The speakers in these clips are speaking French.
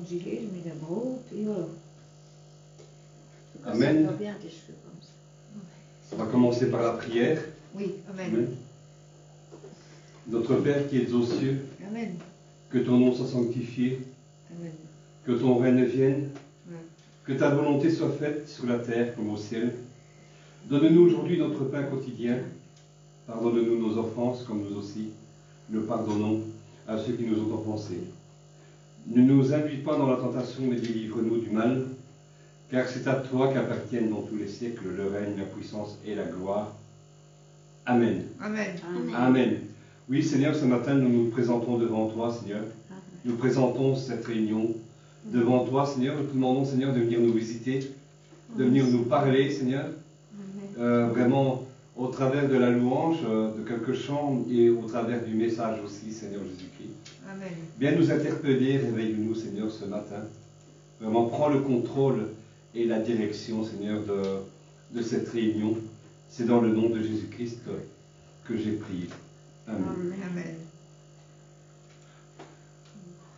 gilet, je mets la broute, et voilà. Amen. Ça va bien des cheveux comme ça. On va commencer par la prière. Oui, amen. Amen. Notre Père qui es aux cieux, Amen. que ton nom soit sanctifié, Amen. que ton règne vienne, Amen. que ta volonté soit faite sur la terre comme au ciel. Donne-nous aujourd'hui notre pain quotidien. Pardonne-nous nos offenses comme nous aussi nous pardonnons à ceux qui nous ont offensés. Ne nous induis pas dans la tentation, mais délivre-nous du mal, car c'est à toi qu'appartiennent dans tous les siècles le règne, la puissance et la gloire. Amen. Amen. Amen. Amen. Oui, Seigneur, ce matin, nous nous présentons devant toi, Seigneur. Nous présentons cette réunion devant toi, Seigneur. Nous te demandons, Seigneur, de venir nous visiter, de venir nous parler, Seigneur. Vraiment, au travers de la louange, de quelques chants et au travers du message aussi, Seigneur Jésus-Christ. Amen. Viens nous interpeller, réveille-nous, Seigneur, ce matin. Vraiment, prends le contrôle et la direction, Seigneur, de cette réunion. C'est dans le nom de Jésus-Christ que j'ai prié. Amen. Amen.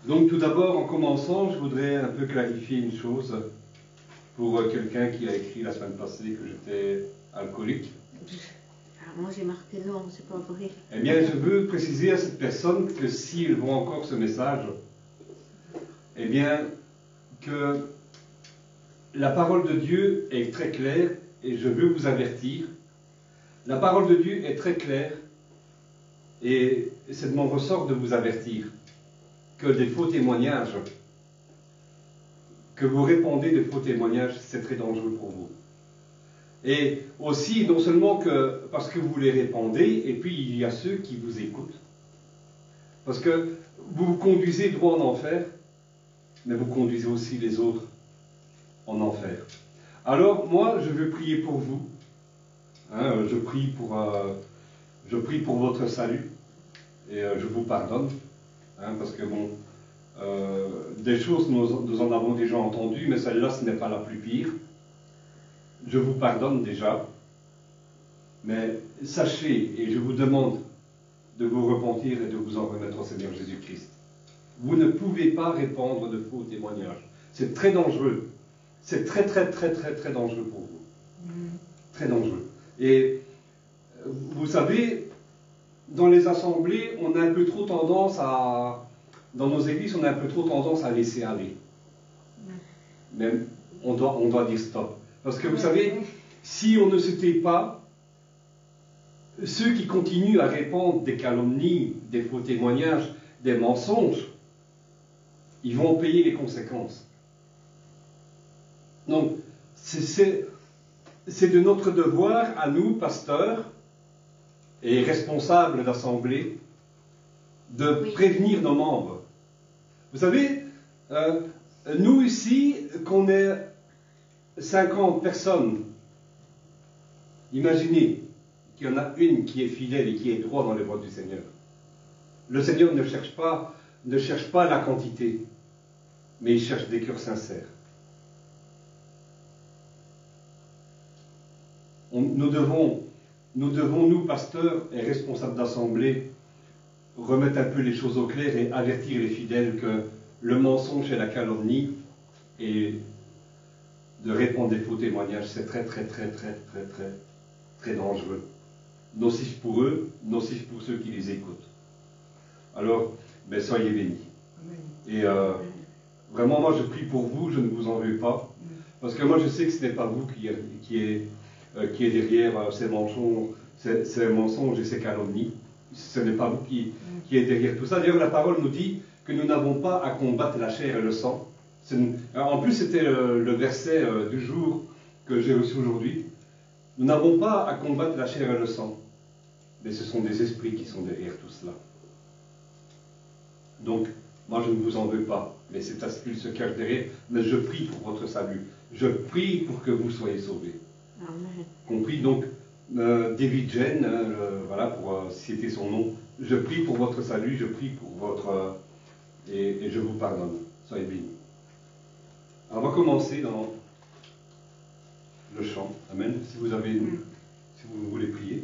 Donc tout d'abord, en commençant, je voudrais un peu clarifier une chose pour quelqu'un qui a écrit la semaine passée que j'étais alcoolique. Ah, moi j'ai marqué non, c'est pas vrai. Eh bien, je veux préciser à cette personne que s'il voit encore ce message, eh bien, que la parole de Dieu est très claire et je veux vous avertir. La parole de Dieu est très claire et c'est de mon ressort de vous avertir que des faux témoignages, que vous répondez de faux témoignages, c'est très dangereux pour vous. Et aussi, non seulement que parce que vous les répondez, et puis il y a ceux qui vous écoutent. Parce que vous vous conduisez droit en enfer, mais vous conduisez aussi les autres en enfer. Alors, moi, je veux prier pour vous. Hein, je prie pour votre salut. Et je vous pardonne. Hein, parce que bon, des choses, nous en avons déjà entendues, mais celle-là, ce n'est pas la plus pire. Je vous pardonne déjà, mais sachez, et je vous demande de vous repentir et de vous en remettre au Seigneur Jésus-Christ. Vous ne pouvez pas répandre de faux témoignages. C'est très dangereux. C'est très, très, très, très, très dangereux pour vous. Très dangereux. Et vous savez, dans les assemblées, on a un peu trop tendance à... Dans nos églises, on a un peu trop tendance à laisser aller. Mais on doit dire stop. Parce que vous savez, si on ne se tait pas, ceux qui continuent à répandre des calomnies, des faux témoignages, des mensonges, ils vont payer les conséquences. Donc, c'est de notre devoir à nous, pasteurs et responsables d'assemblée, de prévenir nos membres. Vous savez, nous ici, qu'on est 50 personnes, imaginez qu'il y en a une qui est fidèle et qui est droit dans les voies du Seigneur. Le Seigneur ne cherche pas la quantité, mais il cherche des cœurs sincères. Nous devons, nous, pasteurs et responsables d'assemblée, remettre un peu les choses au clair et avertir les fidèles que le mensonge et la calomnie et de répondre des faux témoignages, c'est très, très, très, très, très, très, très dangereux. Nocif pour eux, nocif pour ceux qui les écoutent. Alors, ben, soyez bénis. Et vraiment, moi, je prie pour vous, je ne vous en veux pas. Parce que moi, je sais que ce n'est pas vous qui est derrière ces mensonges et ces calomnies. Ce n'est pas vous qui est derrière tout ça. D'ailleurs, la parole nous dit que nous n'avons pas à combattre la chair et le sang. En plus, c'était le verset du jour que j'ai reçu aujourd'hui. Nous n'avons pas à combattre la chair et le sang, mais ce sont des esprits qui sont derrière tout cela. Donc, moi je ne vous en veux pas, mais cet esprit se cache derrière, mais je prie pour votre salut. Je prie pour que vous soyez sauvés. Amen. Compris donc, David Jen, voilà, pour citer son nom, je prie pour votre salut, je prie pour votre... et je vous pardonne. Soyez bénis. Alors, on va commencer dans le chant. Amen. Si vous voulez prier.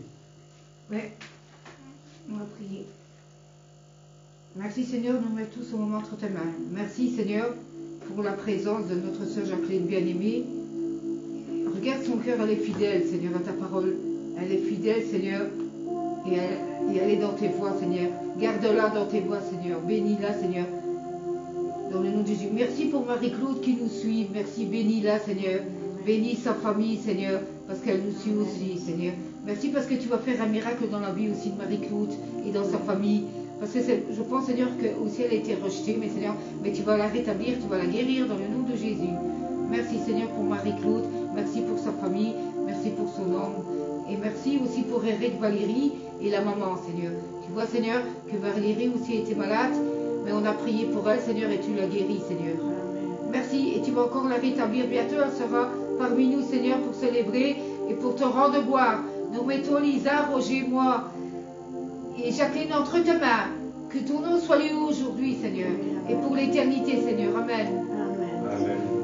Oui, on va prier. Merci Seigneur, nous mettons tous au moment entre tes mains. Merci Seigneur pour la présence de notre sœur Jacqueline bien-aimée. Regarde son cœur, elle est fidèle, Seigneur, à ta parole. Elle est fidèle, Seigneur, et elle est dans tes voies, Seigneur. Garde-la dans tes voies, Seigneur. Bénis-la, Seigneur. Dans le nom de Jésus. Merci pour Marie-Claude qui nous suit. Merci, bénis-la, Seigneur. Bénis sa famille, Seigneur, parce qu'elle nous suit aussi, Seigneur. Merci parce que tu vas faire un miracle dans la vie aussi de Marie-Claude et dans sa famille. Parce que je pense, Seigneur, que aussi elle a été rejetée, mais Seigneur, mais tu vas la rétablir, tu vas la guérir dans le nom de Jésus. Merci, Seigneur, pour Marie-Claude. Merci pour sa famille. Merci pour son homme. Et merci aussi pour Eric, Valérie et la maman, Seigneur. Tu vois, Seigneur, que Valérie aussi était malade, mais on a prié pour elle, Seigneur, et tu l'as guérie, Seigneur. Merci, et tu vas encore la rétablir. Bientôt, elle sera parmi nous, Seigneur, pour célébrer et pour te rendre gloire. Nous mettons Lisa, Roger, moi et Jacqueline entre tes mains. Que ton nom soit loué aujourd'hui, Seigneur, et pour l'éternité, Seigneur. Amen. Amen. Amen.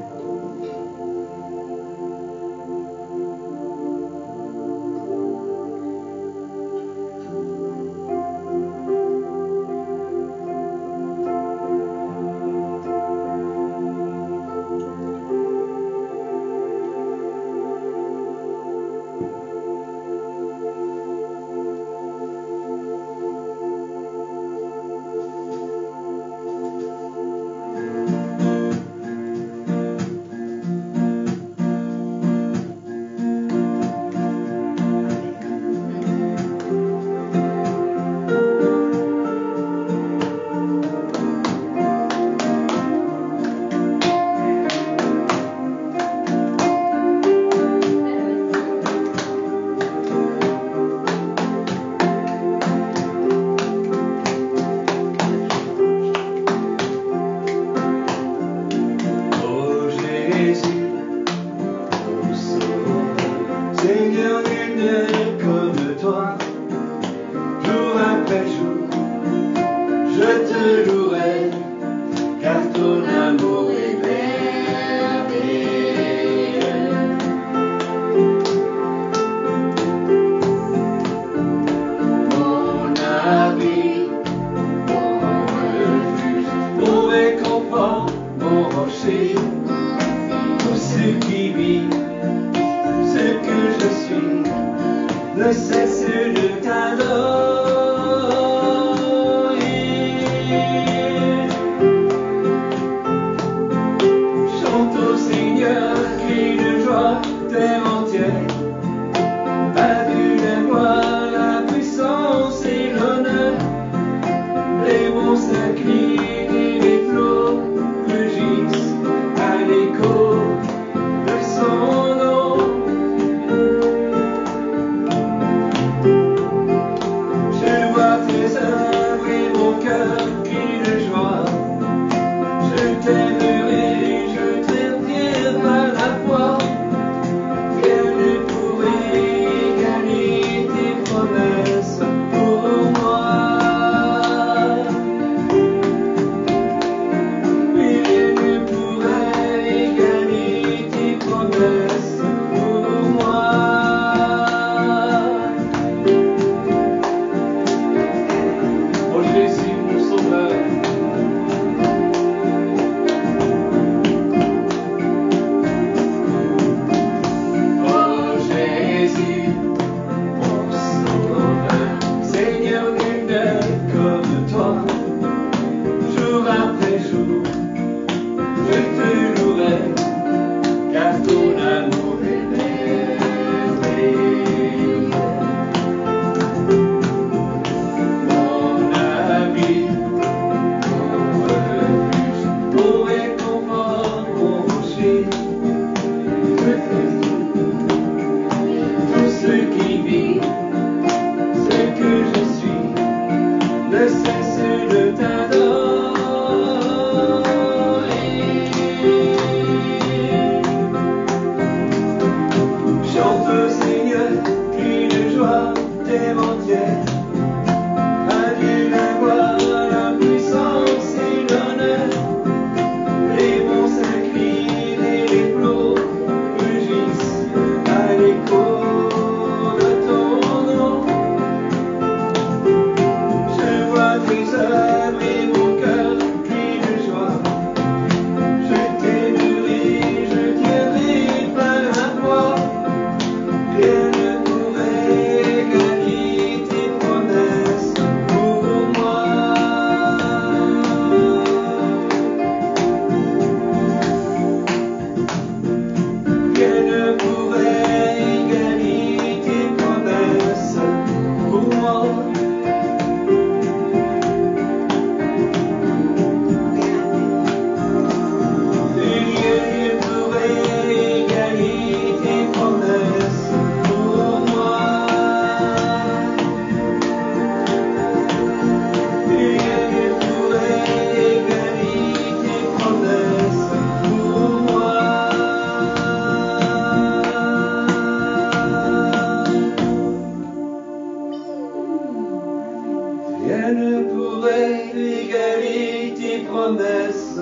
promesse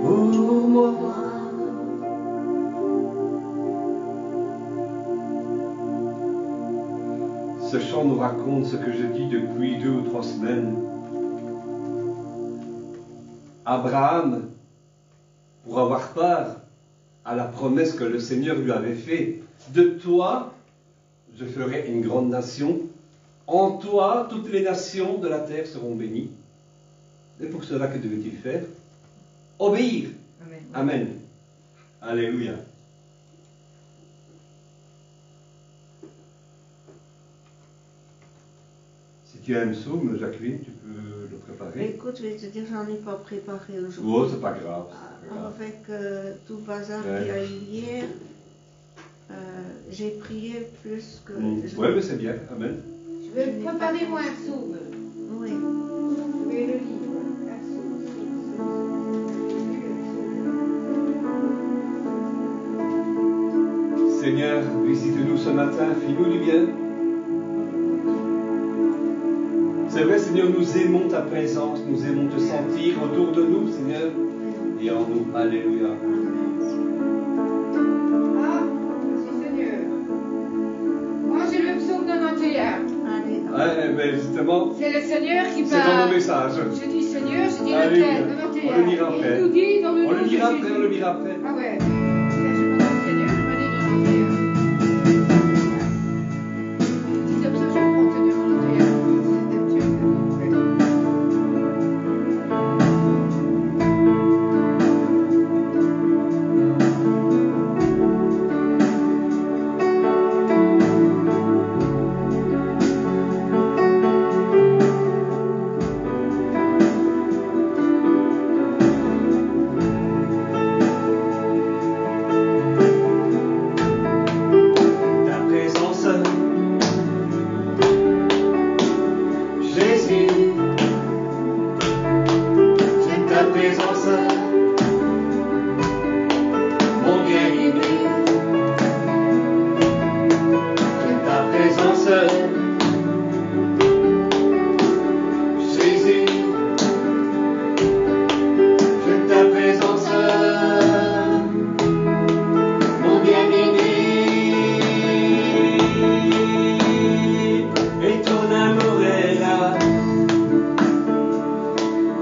pour moi. Ce chant nous raconte ce que je dis depuis 2 ou 3 semaines. Abraham, pour avoir part à la promesse que le Seigneur lui avait faite, de toi, je ferai une grande nation. En toi, toutes les nations de la terre seront bénies. Et pour cela, que devait-il faire? Obéir. Amen. Amen. Alléluia. Si tu as un psaume, Jacqueline, tu peux le préparer. Écoute, je vais te dire, j'en ai pas préparé aujourd'hui. Oh, c'est pas grave. c'est pas grave. Avec tout le bazar Ouais. qu'il y a eu hier, j'ai prié plus que... Oui, mais c'est bien. Amen. Je vais préparer moi un psaume. Oui. Je vais le lire. Un psaume. Seigneur, visite-nous ce matin, fais-nous du bien. C'est vrai, Seigneur, nous aimons ta présence, nous aimons te sentir autour de nous, Seigneur, et en nous. Alléluia. Ah, merci Seigneur. Moi j'ai le psaume 91. Allez. Ouais, mais justement, C'est le Seigneur qui c'est dans parle. mon message. Je dis Seigneur, je dis Alléluia. lequel 91. On le lira Et après. il nous dit dans le On nom le de lira Jésus. après, on le lira après. Ah ouais. Je me dis Seigneur, je me dis 91. Si comme ça, je prends Seigneur 91. C'est Dieu. Ta présence, Jésus, j'aime ta présence, mon bien-aimé. J'aime ta présence, Jésus, j'aime ta présence, mon bien-aimé. Et ton amour est là,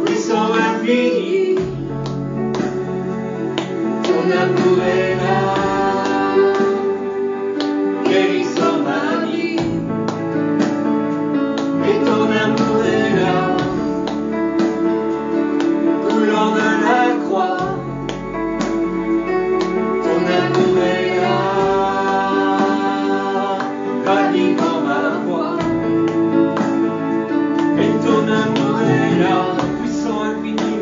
puissant infini. Ton amour est là, guérissant ma vie. Et ton amour est là, coulant de la croix. Ton amour est là, ranimant ma voix. Et ton amour est là, puissant infini.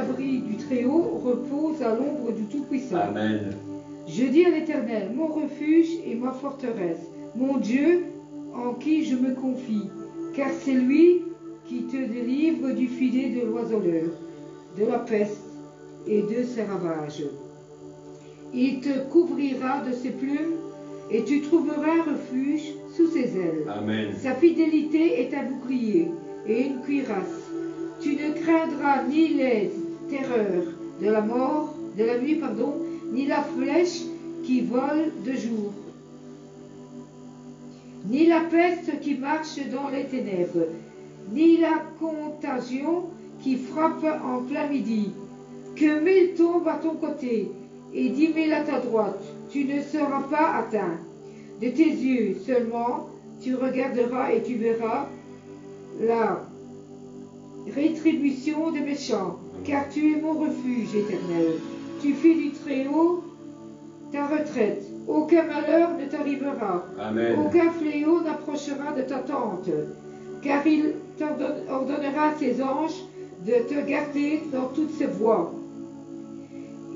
l'abri du Très-Haut repose à l'ombre du Tout-Puissant. Amen. Je dis à l'Éternel, mon refuge et ma forteresse, mon Dieu en qui je me confie, car c'est lui qui te délivre du filet de l'oiseleur, de la peste et de ses ravages. Il te couvrira de ses plumes et tu trouveras refuge sous ses ailes. Amen. Sa fidélité est un bouclier et une cuirasse. Tu ne craindras ni les terreurs de la mort, de la nuit, ni la flèche qui vole de jour, ni la peste qui marche dans les ténèbres, ni la contagion qui frappe en plein midi. Que 1000 tombent à ton côté et 10 000 à ta droite, tu ne seras pas atteint. De tes yeux seulement, tu regarderas et tu verras la rétribution des méchants, car tu es mon refuge éternel. Tu fais du Très-Haut ta retraite. Aucun malheur ne t'arrivera. Amen. Aucun fléau n'approchera de ta tente, car il ordonnera à ses anges de te garder dans toutes ses voies.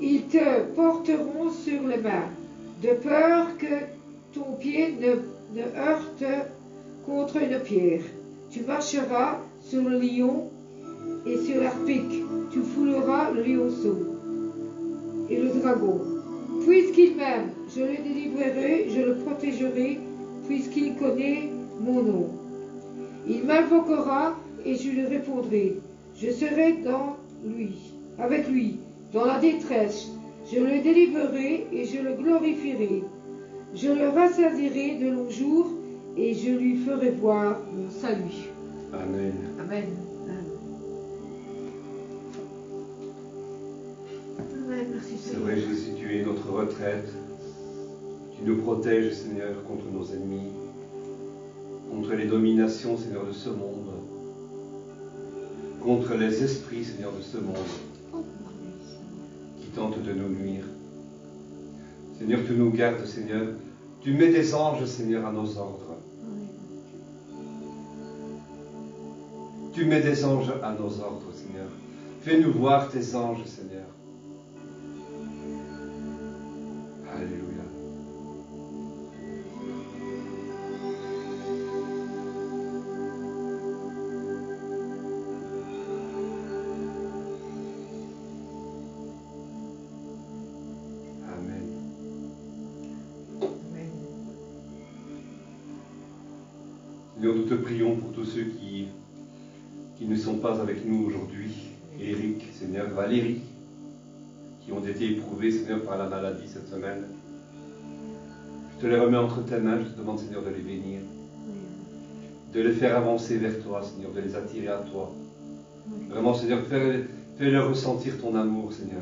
Ils te porteront sur les mains, de peur que ton pied ne heurte contre une pierre. Tu marcheras sur le lion et sur l'arpic. Tu fouleras le lionceau et le dragon. Puisqu'il m'aime, je le délivrerai, je le protégerai, puisqu'il connaît mon nom. Il m'invoquera et je lui répondrai. Je serai avec lui, dans la détresse. Je le délivrerai et je le glorifierai. Je le rassasierai de longs jours et je lui ferai voir mon salut. Amen. Amen. Amen. Merci C'est Seigneur. vrai, Jésus, tu es notre retraite. Tu nous protèges, Seigneur, contre nos ennemis, contre les dominations, Seigneur, de ce monde, contre les esprits, Seigneur, de ce monde, qui tentent de nous nuire. Seigneur, tu nous gardes, Seigneur. Tu mets des anges, Seigneur, à nos ordres. Tu mets des anges à nos ordres, Seigneur. Fais-nous voir tes anges, Seigneur. Alléluia. Amen. Amen. Seigneur, nous te prions pour tous ceux qui ne sont pas avec nous aujourd'hui. Éric, Seigneur, Valérie, qui ont été éprouvés, Seigneur, par la maladie cette semaine. Je te les remets entre tes mains, je te demande, Seigneur, de les bénir, de les faire avancer vers toi, Seigneur, de les attirer à toi. Vraiment, Seigneur, fais-leur ressentir ton amour, Seigneur,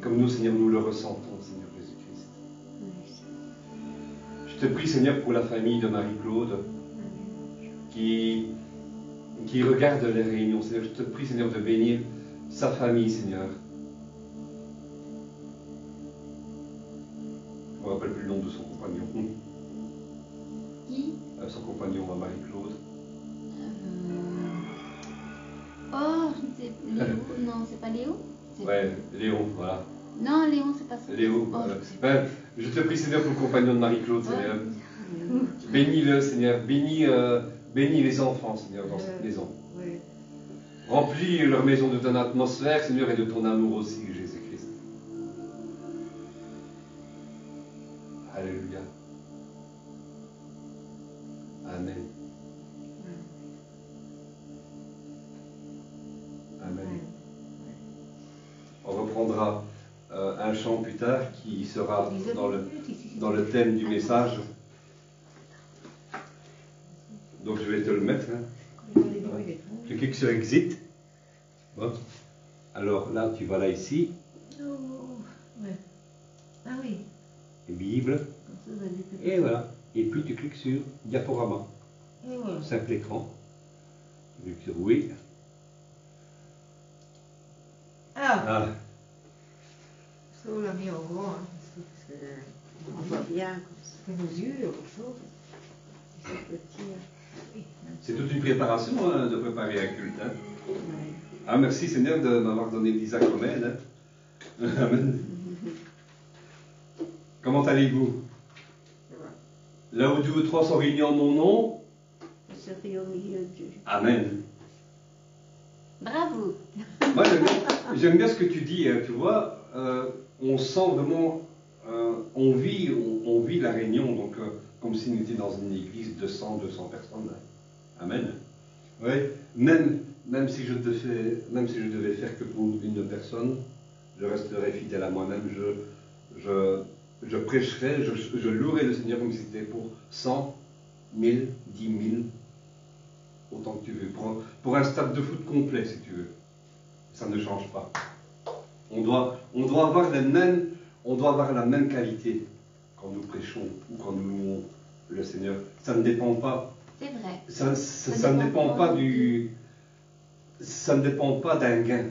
comme nous, Seigneur, nous le ressentons, Seigneur Jésus-Christ. Je te prie, Seigneur, pour la famille de Marie-Claude, qui regarde les réunions. Seigneur, je te prie, Seigneur, de bénir sa famille, Seigneur. Je ne me rappelle plus le nom de son compagnon. Qui Son compagnon à Marie-Claude. Oh, c'est Léo. Non, c'est pas Léo. Ouais, Léon, voilà. Non, Léon, c'est pas ça. Léo. Oh, Je te prie, Seigneur, pour le compagnon de Marie-Claude, Seigneur. Bénis-le, Seigneur. Bénis les enfants, Seigneur, dans cette maison. Oui. Remplis leur maison de ton atmosphère, Seigneur, et de ton amour aussi, Jésus-Christ. Alléluia. Amen. Amen. On reprendra un chant plus tard qui sera dans le thème du message. Donc je vais te le mettre. Hein. Tu cliques sur Exit. Bon. Alors là, tu vas là ici. Ouais. Ah oui. Bible. Et voilà. Et puis tu cliques sur Diaporama. Et voilà. Simple écran. Tu cliques sur Oui. Ah. Ça, on l'a mis en grand. Hein, parce que, On voit bien comme ça. c'est nos yeux, autre chose. C'est petit. Oui. C'est toute une préparation hein, de préparer un culte. Hein. Ouais. Ah, merci Seigneur de m'avoir donné Lisa comme elle. Hein. Amen. Comment allez-vous? Là où 2 ou 3 sont réunis en mon nom. Je serai au milieu d'eux. Amen. Bravo. Moi, j'aime bien ce que tu dis. Tu vois, on sent vraiment, on vit la réunion, donc comme si on était dans une église de 100, 200 personnes. Amen. Ouais. Même si je devais faire que pour une personne, je resterai fidèle à moi-même. Je prêcherai, je louerai le Seigneur comme si c'était pour 100, 1000, 10 000, autant que tu veux. Pour un stade de foot complet, si tu veux. Ça ne change pas. On doit avoir la même qualité quand nous prêchons ou quand nous louons le Seigneur. Ça ne dépend pas. C'est vrai. Ça ne dépend pas ça ne dépend pas d'un gain.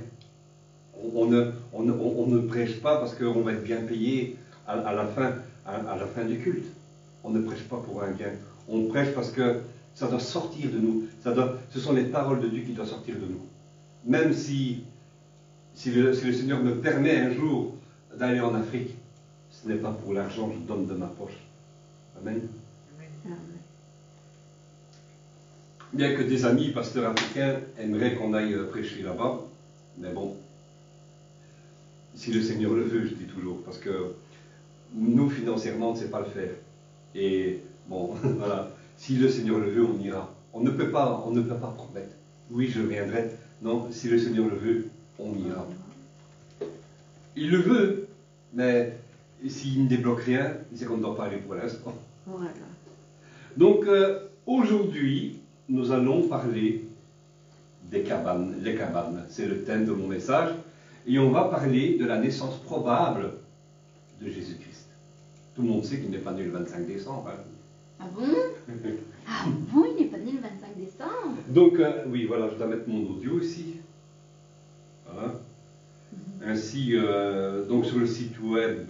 On ne prêche pas parce qu'on va être bien payé à la fin du culte. On ne prêche pas pour un gain. On prêche parce que ça doit sortir de nous. Ce sont les paroles de Dieu qui doivent sortir de nous. Même si le Seigneur me permet un jour d'aller en Afrique, ce n'est pas pour l'argent que je donne de ma poche. Amen. Amen. Bien que des amis pasteurs africains aimeraient qu'on aille prêcher là-bas, mais bon, si le Seigneur le veut, je dis toujours, parce que nous, financièrement, on ne sait pas le faire. Et bon, voilà, si le Seigneur le veut, on ira. On ne peut pas promettre. Oui, je viendrai. Non, si le Seigneur le veut, on ira. Il le veut, mais s'il ne débloque rien, c'est qu'on ne doit pas aller pour l'instant. Voilà. Donc, aujourd'hui, nous allons parler des cabanes. Les cabanes, c'est le thème de mon message. Et on va parler de la naissance probable de Jésus-Christ. Tout le monde sait qu'il n'est pas né le 25 décembre. Hein. Ah bon? Ah bon, il n'est pas né le 25 décembre? Donc, oui, voilà, je dois mettre mon audio ici. Voilà. Ainsi, donc sur le site web.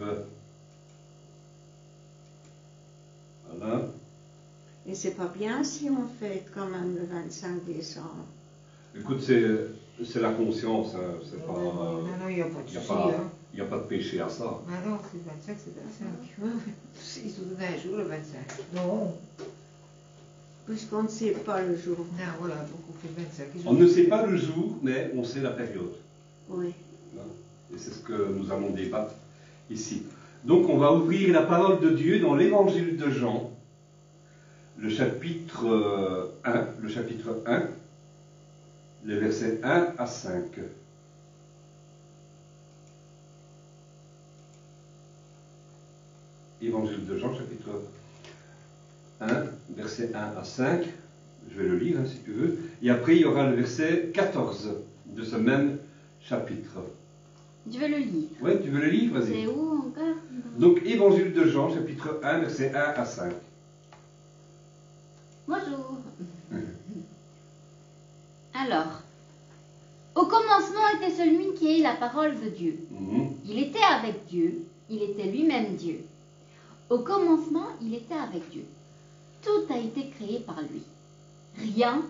Voilà. Et c'est pas bien si on fait quand même le 25 décembre. Écoute, c'est la conscience. Hein. C'est pas. Non, il n'y a pas de Il n'y a, souci. pas- Hein. il y a pas de péché à ça. Ah non, c'est le 25, c'est le 25. Ils se donnent un jour le 25. Non. Puisqu'on ne sait pas le jour. Non, voilà, donc on fait le 25. On ne sait pas le jour, mais on sait la période. Oui. Et c'est ce que nous allons débattre ici. Donc on va ouvrir la parole de Dieu dans l'évangile de Jean, le chapitre 1, les versets 1 à 5. Évangile de Jean, chapitre 1, versets 1 à 5. Je vais le lire hein, si tu veux. Et après, il y aura le verset 14 de ce même chapitre. Je vais le lire. Ouais, tu veux le lire? Vas-y. C'est où encore? Donc, Évangile de Jean, chapitre 1, versets 1 à 5. Bonjour. Alors, au commencement était celui qui est la parole de Dieu. Il était avec Dieu, il était lui-même Dieu. Au commencement, il était avec Dieu. Tout a été créé par lui. Rien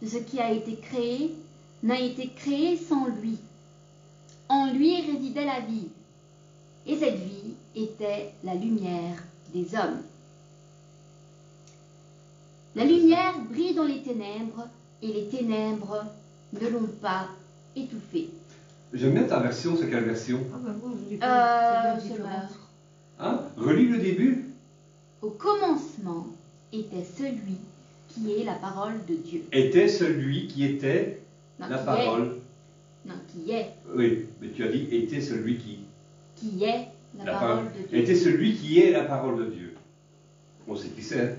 de ce qui a été créé n'a été créé sans lui. En lui résidait la vie, et cette vie était la lumière des hommes. La lumière brille dans les ténèbres, et les ténèbres ne l'ont pas étouffée. J'aime bien ta version, c'est quelle version? Ah ben moi, je dis pas. C'est meurt. Hein? Relis le début. Au commencement était celui qui est la parole de Dieu. Était celui qui était Non, la qui parole. est. Non, qui est. Oui, mais tu as dit était celui qui. Qui est la parole de Dieu. Était celui qui est la parole de Dieu. On sait qui c'est. Hein?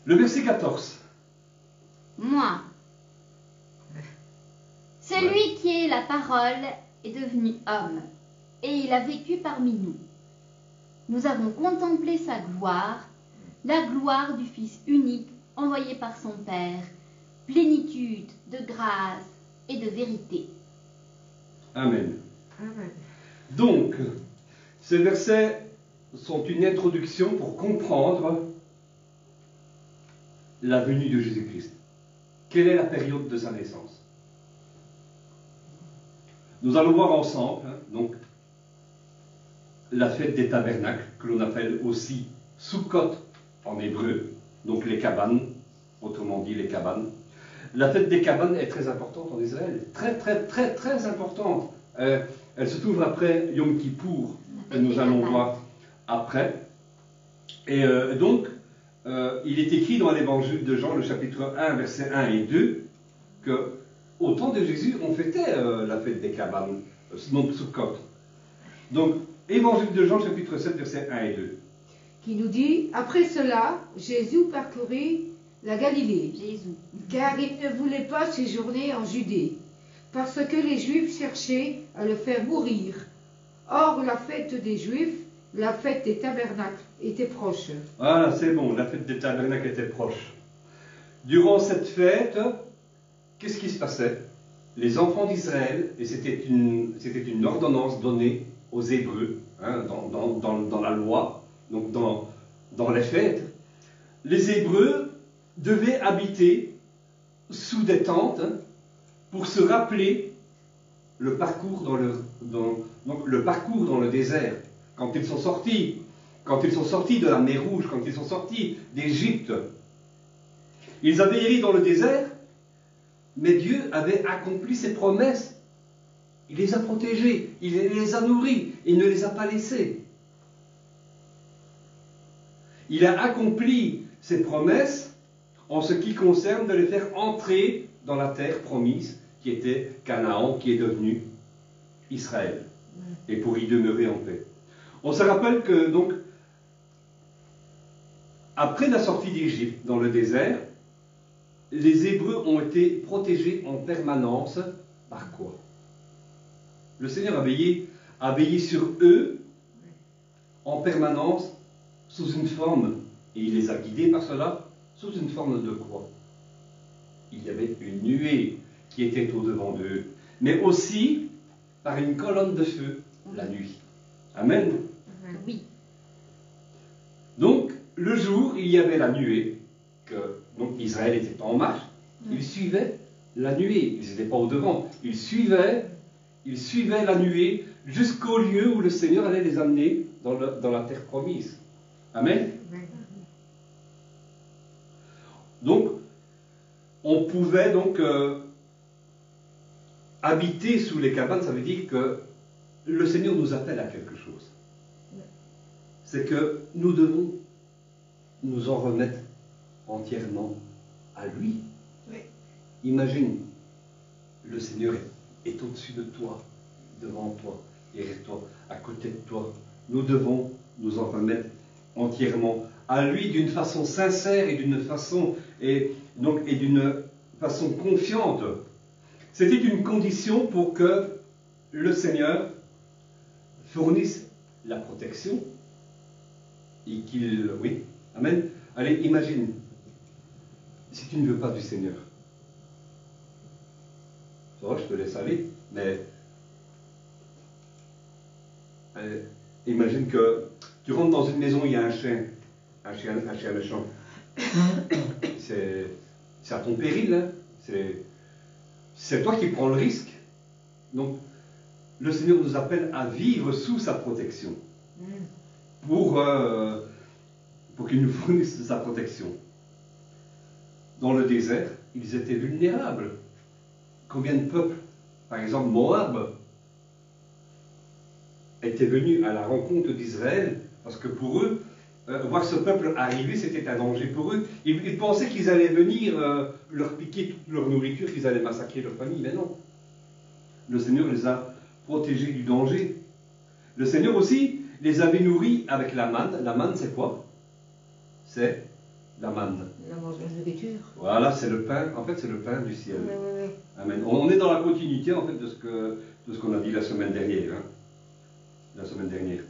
Le verset 14. Moi. Celui qui est la parole est devenu homme, et il a vécu parmi nous. Nous avons contemplé sa gloire, la gloire du Fils unique envoyé par son Père, plénitude de grâce et de vérité. Amen. Amen. Donc, ces versets sont une introduction pour comprendre la venue de Jésus-Christ. Quelle est la période de sa naissance? Nous allons voir ensemble, hein, donc, la fête des tabernacles, que l'on appelle aussi Sukkot en hébreu, donc les cabanes, autrement dit les cabanes. La fête des cabanes est très importante en Israël, très importante. Elle se trouve après Yom Kippour, que nous allons voir après. Et donc, il est écrit dans l'évangile de Jean, le chapitre 1, versets 1 et 2, que au temps de Jésus, on fêtait la fête des cabanes, donc Sukkot. Donc, évangile de Jean, chapitre 7, versets 1 et 2. Qui nous dit, après cela, Jésus parcourut la Galilée, car il ne voulait pas séjourner en Judée, parce que les Juifs cherchaient à le faire mourir. Or, la fête des Juifs, la fête des tabernacles, était proche. Voilà, c'est bon, la fête des tabernacles était proche. Durant cette fête, qu'est-ce qui se passait? Les enfants d'Israël, et c'était une ordonnance donnée aux Hébreux, hein, dans la loi, donc dans les fêtes, les Hébreux devaient habiter sous des tentes, hein, pour se rappeler le parcours le parcours dans le désert. Quand ils sont sortis de la mer Rouge, quand ils sont sortis d'Égypte, ils avaient erré dans le désert, mais Dieu avait accompli ses promesses. Il les a protégés, il les a nourris, il ne les a pas laissés. Il a accompli ses promesses en ce qui concerne de les faire entrer dans la terre promise, qui était Canaan, qui est devenu Israël, et pour y demeurer en paix. On se rappelle que, donc, après la sortie d'Égypte dans le désert, les Hébreux ont été protégés en permanence par quoi? Le Seigneur a veillé sur eux en permanence sous une forme, et il les a guidés par cela, sous une forme de quoi? Il y avait une nuée qui était au-devant d'eux, mais aussi par une colonne de feu la nuit. Amen. Oui. Donc, le jour, il y avait la nuée, donc Israël était en marche, ils suivaient la nuée, ils n'étaient pas au-devant, ils suivaient la nuée jusqu'au lieu où le Seigneur allait les amener dans la terre promise. Amen. Donc, on pouvait donc habiter sous les cabanes, ça veut dire que le Seigneur nous appelle à quelque chose. C'est que nous devons nous en remettre entièrement à lui. Oui. Imagine, le Seigneur est au-dessus de toi, devant toi, derrière toi, à côté de toi. Nous devons nous en remettre entièrement à lui d'une façon sincère et d'une façon confiante. C'était une condition pour que le Seigneur fournisse la protection et qu'il... Oui, amen. Allez, imagine, si tu ne veux pas du Seigneur, ça va, je te laisse aller, mais imagine que tu rentres dans une maison, il y a un chien méchant. C'est à ton péril, hein. C'est toi qui prends le risque. Donc, le Seigneur nous appelle à vivre sous sa protection. Pour qu'il nous fournisse sa protection. Dans le désert, ils étaient vulnérables. Combien de peuples, par exemple Moab, étaient venus à la rencontre d'Israël, parce que pour eux, voir ce peuple arriver, c'était un danger pour eux. Ils pensaient qu'ils allaient venir leur piquer toute leur nourriture, qu'ils allaient massacrer leur famille, mais non. Le Seigneur les a protégés du danger. Le Seigneur aussi les avait nourris avec la manne. La manne, c'est quoi? C'est la manne. La nourriture. Voilà, c'est le pain. En fait, c'est le pain du ciel. Oui. Amen. On est dans la continuité, en fait, de ce qu'on a dit la semaine dernière. Hein. La semaine dernière.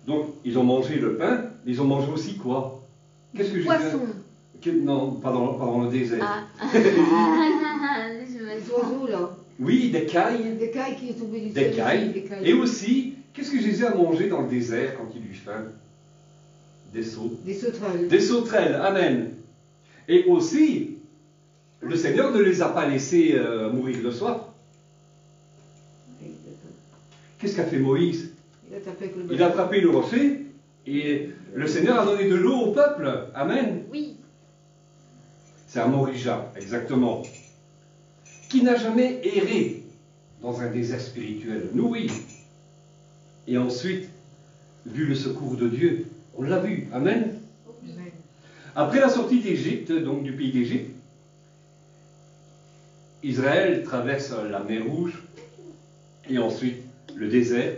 Donc, ils ont mangé le pain, mais ils ont mangé aussi quoi? Qu'est-ce que j'ai fait? Non, pas dans le désert. Les oiseaux, là. Oui, des cailles. Des cailles qui sont tombées du Des ciel. cailles. Et aussi, qu'est-ce que Jésus a mangé dans le désert quand il eut faim? Des sauterelles. Des sauterelles, amen. Et aussi, le Seigneur ne les a pas laissés mourir de soif. qu'est-ce qu'a fait Moïse? Il a tapé avec le Il a attrapé le rocher et le Seigneur a donné de l'eau au peuple. Amen. Oui. C'est un Morija, exactement. Qui n'a jamais erré dans un désert spirituel? Nous, oui. Et ensuite, vu le secours de Dieu, on l'a vu. Amen. Amen. Après la sortie d'Égypte, donc du pays d'Égypte, Israël traverse la mer Rouge et ensuite le désert.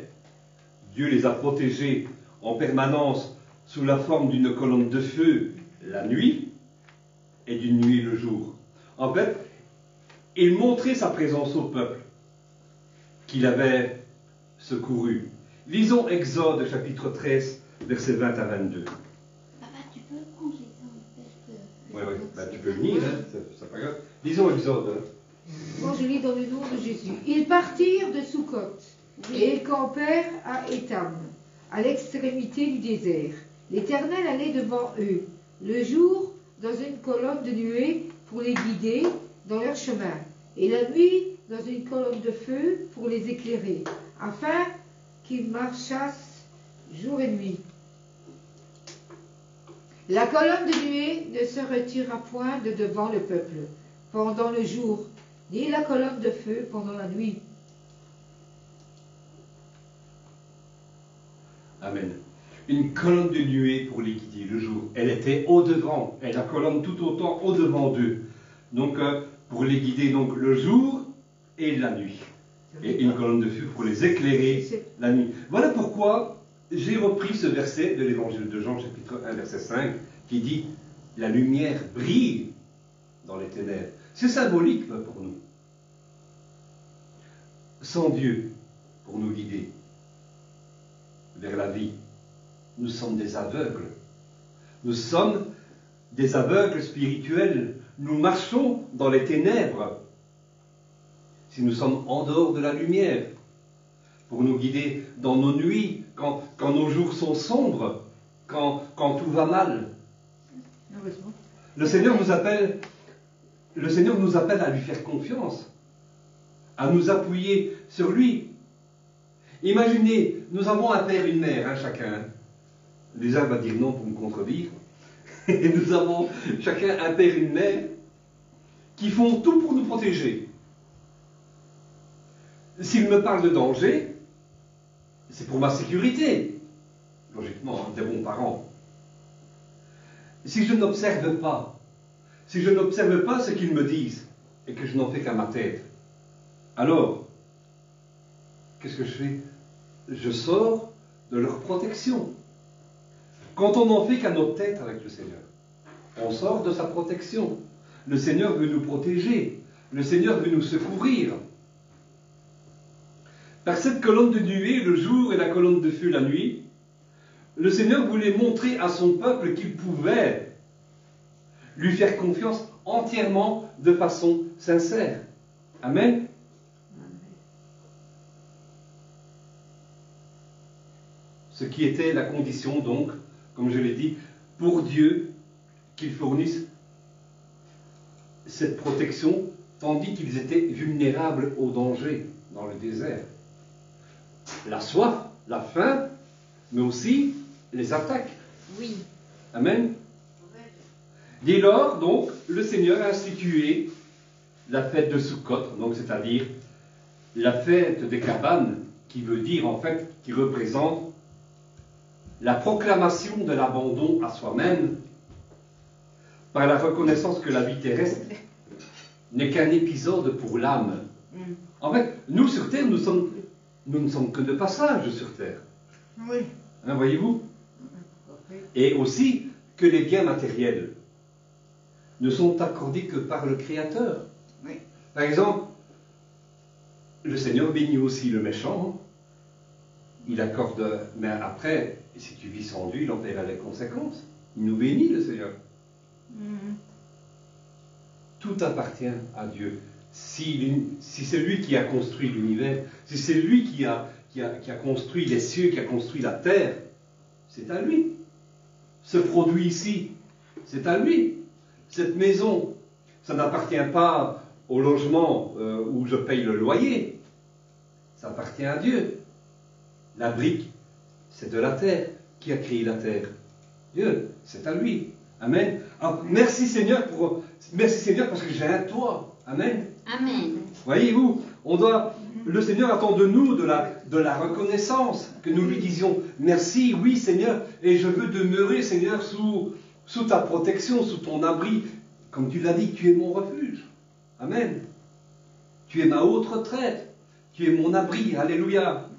Dieu les a protégés en permanence sous la forme d'une colonne de feu la nuit et d'une nuit le jour. En fait, il montrait sa présence au peuple qu'il avait secouru. Lisons Exode chapitre 13, versets 20 à 22. Papa, tu peux prendre les sons Oui, oui, ben, tu peux venir, hein, c'est pas grave. Lisons Exode. Hein. Moi, je lis dans le nom de Jésus. Ils partirent de Sukkot et ils campèrent à Étam, à l'extrémité du désert. L'Éternel allait devant eux, le jour dans une colonne de nuée pour les guider dans leur chemin, et la nuit dans une colonne de feu pour les éclairer, afin qu'ils marchassent jour et nuit. La colonne de nuée ne se retira point de devant le peuple pendant le jour, ni la colonne de feu pendant la nuit. Amen. Une colonne de nuée pour les guider le jour. Elle était au-devant, et la colonne tout autant au-devant d'eux. Donc, pour les guider donc, le jour et la nuit. Et une colonne de feu pour les éclairer la nuit. Voilà pourquoi j'ai repris ce verset de l'évangile de Jean, chapitre 1, verset 5, qui dit « La lumière brille dans les ténèbres ». C'est symbolique pour nous. Sans Dieu pour nous guider vers la vie, nous sommes des aveugles. Nous sommes des aveugles spirituels. Nous marchons dans les ténèbres. Si nous sommes en dehors de la lumière, pour nous guider dans nos nuits, quand nos jours sont sombres, quand tout va mal. Le Seigneur nous appelle à lui faire confiance, à nous appuyer sur lui. Imaginez, nous avons un père et une mère, hein, chacun. Les uns vont dire non pour me contredire. Et nous avons chacun un père et une mère qui font tout pour nous protéger. S'ils me parlent de danger, c'est pour ma sécurité. Logiquement, hein, des bons parents. Si je n'observe pas ce qu'ils me disent, et que je n'en fais qu'à ma tête, alors, qu'est-ce que je fais? Je sors de leur protection. Quand on n'en fait qu'à notre tête avec le Seigneur, on sort de sa protection. Le Seigneur veut nous protéger. Le Seigneur veut nous secourir. Par cette colonne de nuée, le jour, et la colonne de feu, la nuit, le Seigneur voulait montrer à son peuple qu'il pouvait lui faire confiance entièrement de façon sincère. Amen. Ce qui était la condition, donc, comme je l'ai dit, pour Dieu, qu'il fournisse cette protection, tandis qu'ils étaient vulnérables au danger dans le désert. La soif, la faim, mais aussi les attaques. Oui. Amen. Dès lors, donc, le Seigneur a institué la fête de Sukkot, donc c'est-à-dire la fête des cabanes, qui veut dire, en fait, qui représente la proclamation de l'abandon à soi-même par la reconnaissance que la vie terrestre n'est qu'un épisode pour l'âme. En fait, nous sur Terre, nous ne sommes que de passage sur Terre. Oui. Hein, voyez-vous? Et aussi que les biens matériels ne sont accordés que par le Créateur. Oui. Par exemple, le Seigneur bénit aussi le méchant. Il accorde, mais après, si tu vis sans lui, il en paiera les conséquences. Il nous bénit, le Seigneur. Tout appartient à Dieu. Si c'est lui qui a construit l'univers, si c'est lui qui a construit les cieux, qui a construit la terre, c'est à lui. Ce produit ici, c'est à lui. Cette maison, ça n'appartient pas au logement où je paye le loyer. Ça appartient à Dieu. La brique, c'est de la terre. Qui a créé la terre? Dieu, c'est à lui. Amen. Ah, merci Seigneur parce que j'ai un toit. Amen. Amen. Voyez-vous, le Seigneur attend de nous de la reconnaissance, que nous lui disions merci, oui Seigneur, et je veux demeurer Seigneur sous ta protection, sous ton abri, comme tu l'as dit, tu es mon refuge. Amen. Tu es ma haute retraite, tu es mon abri, alléluia.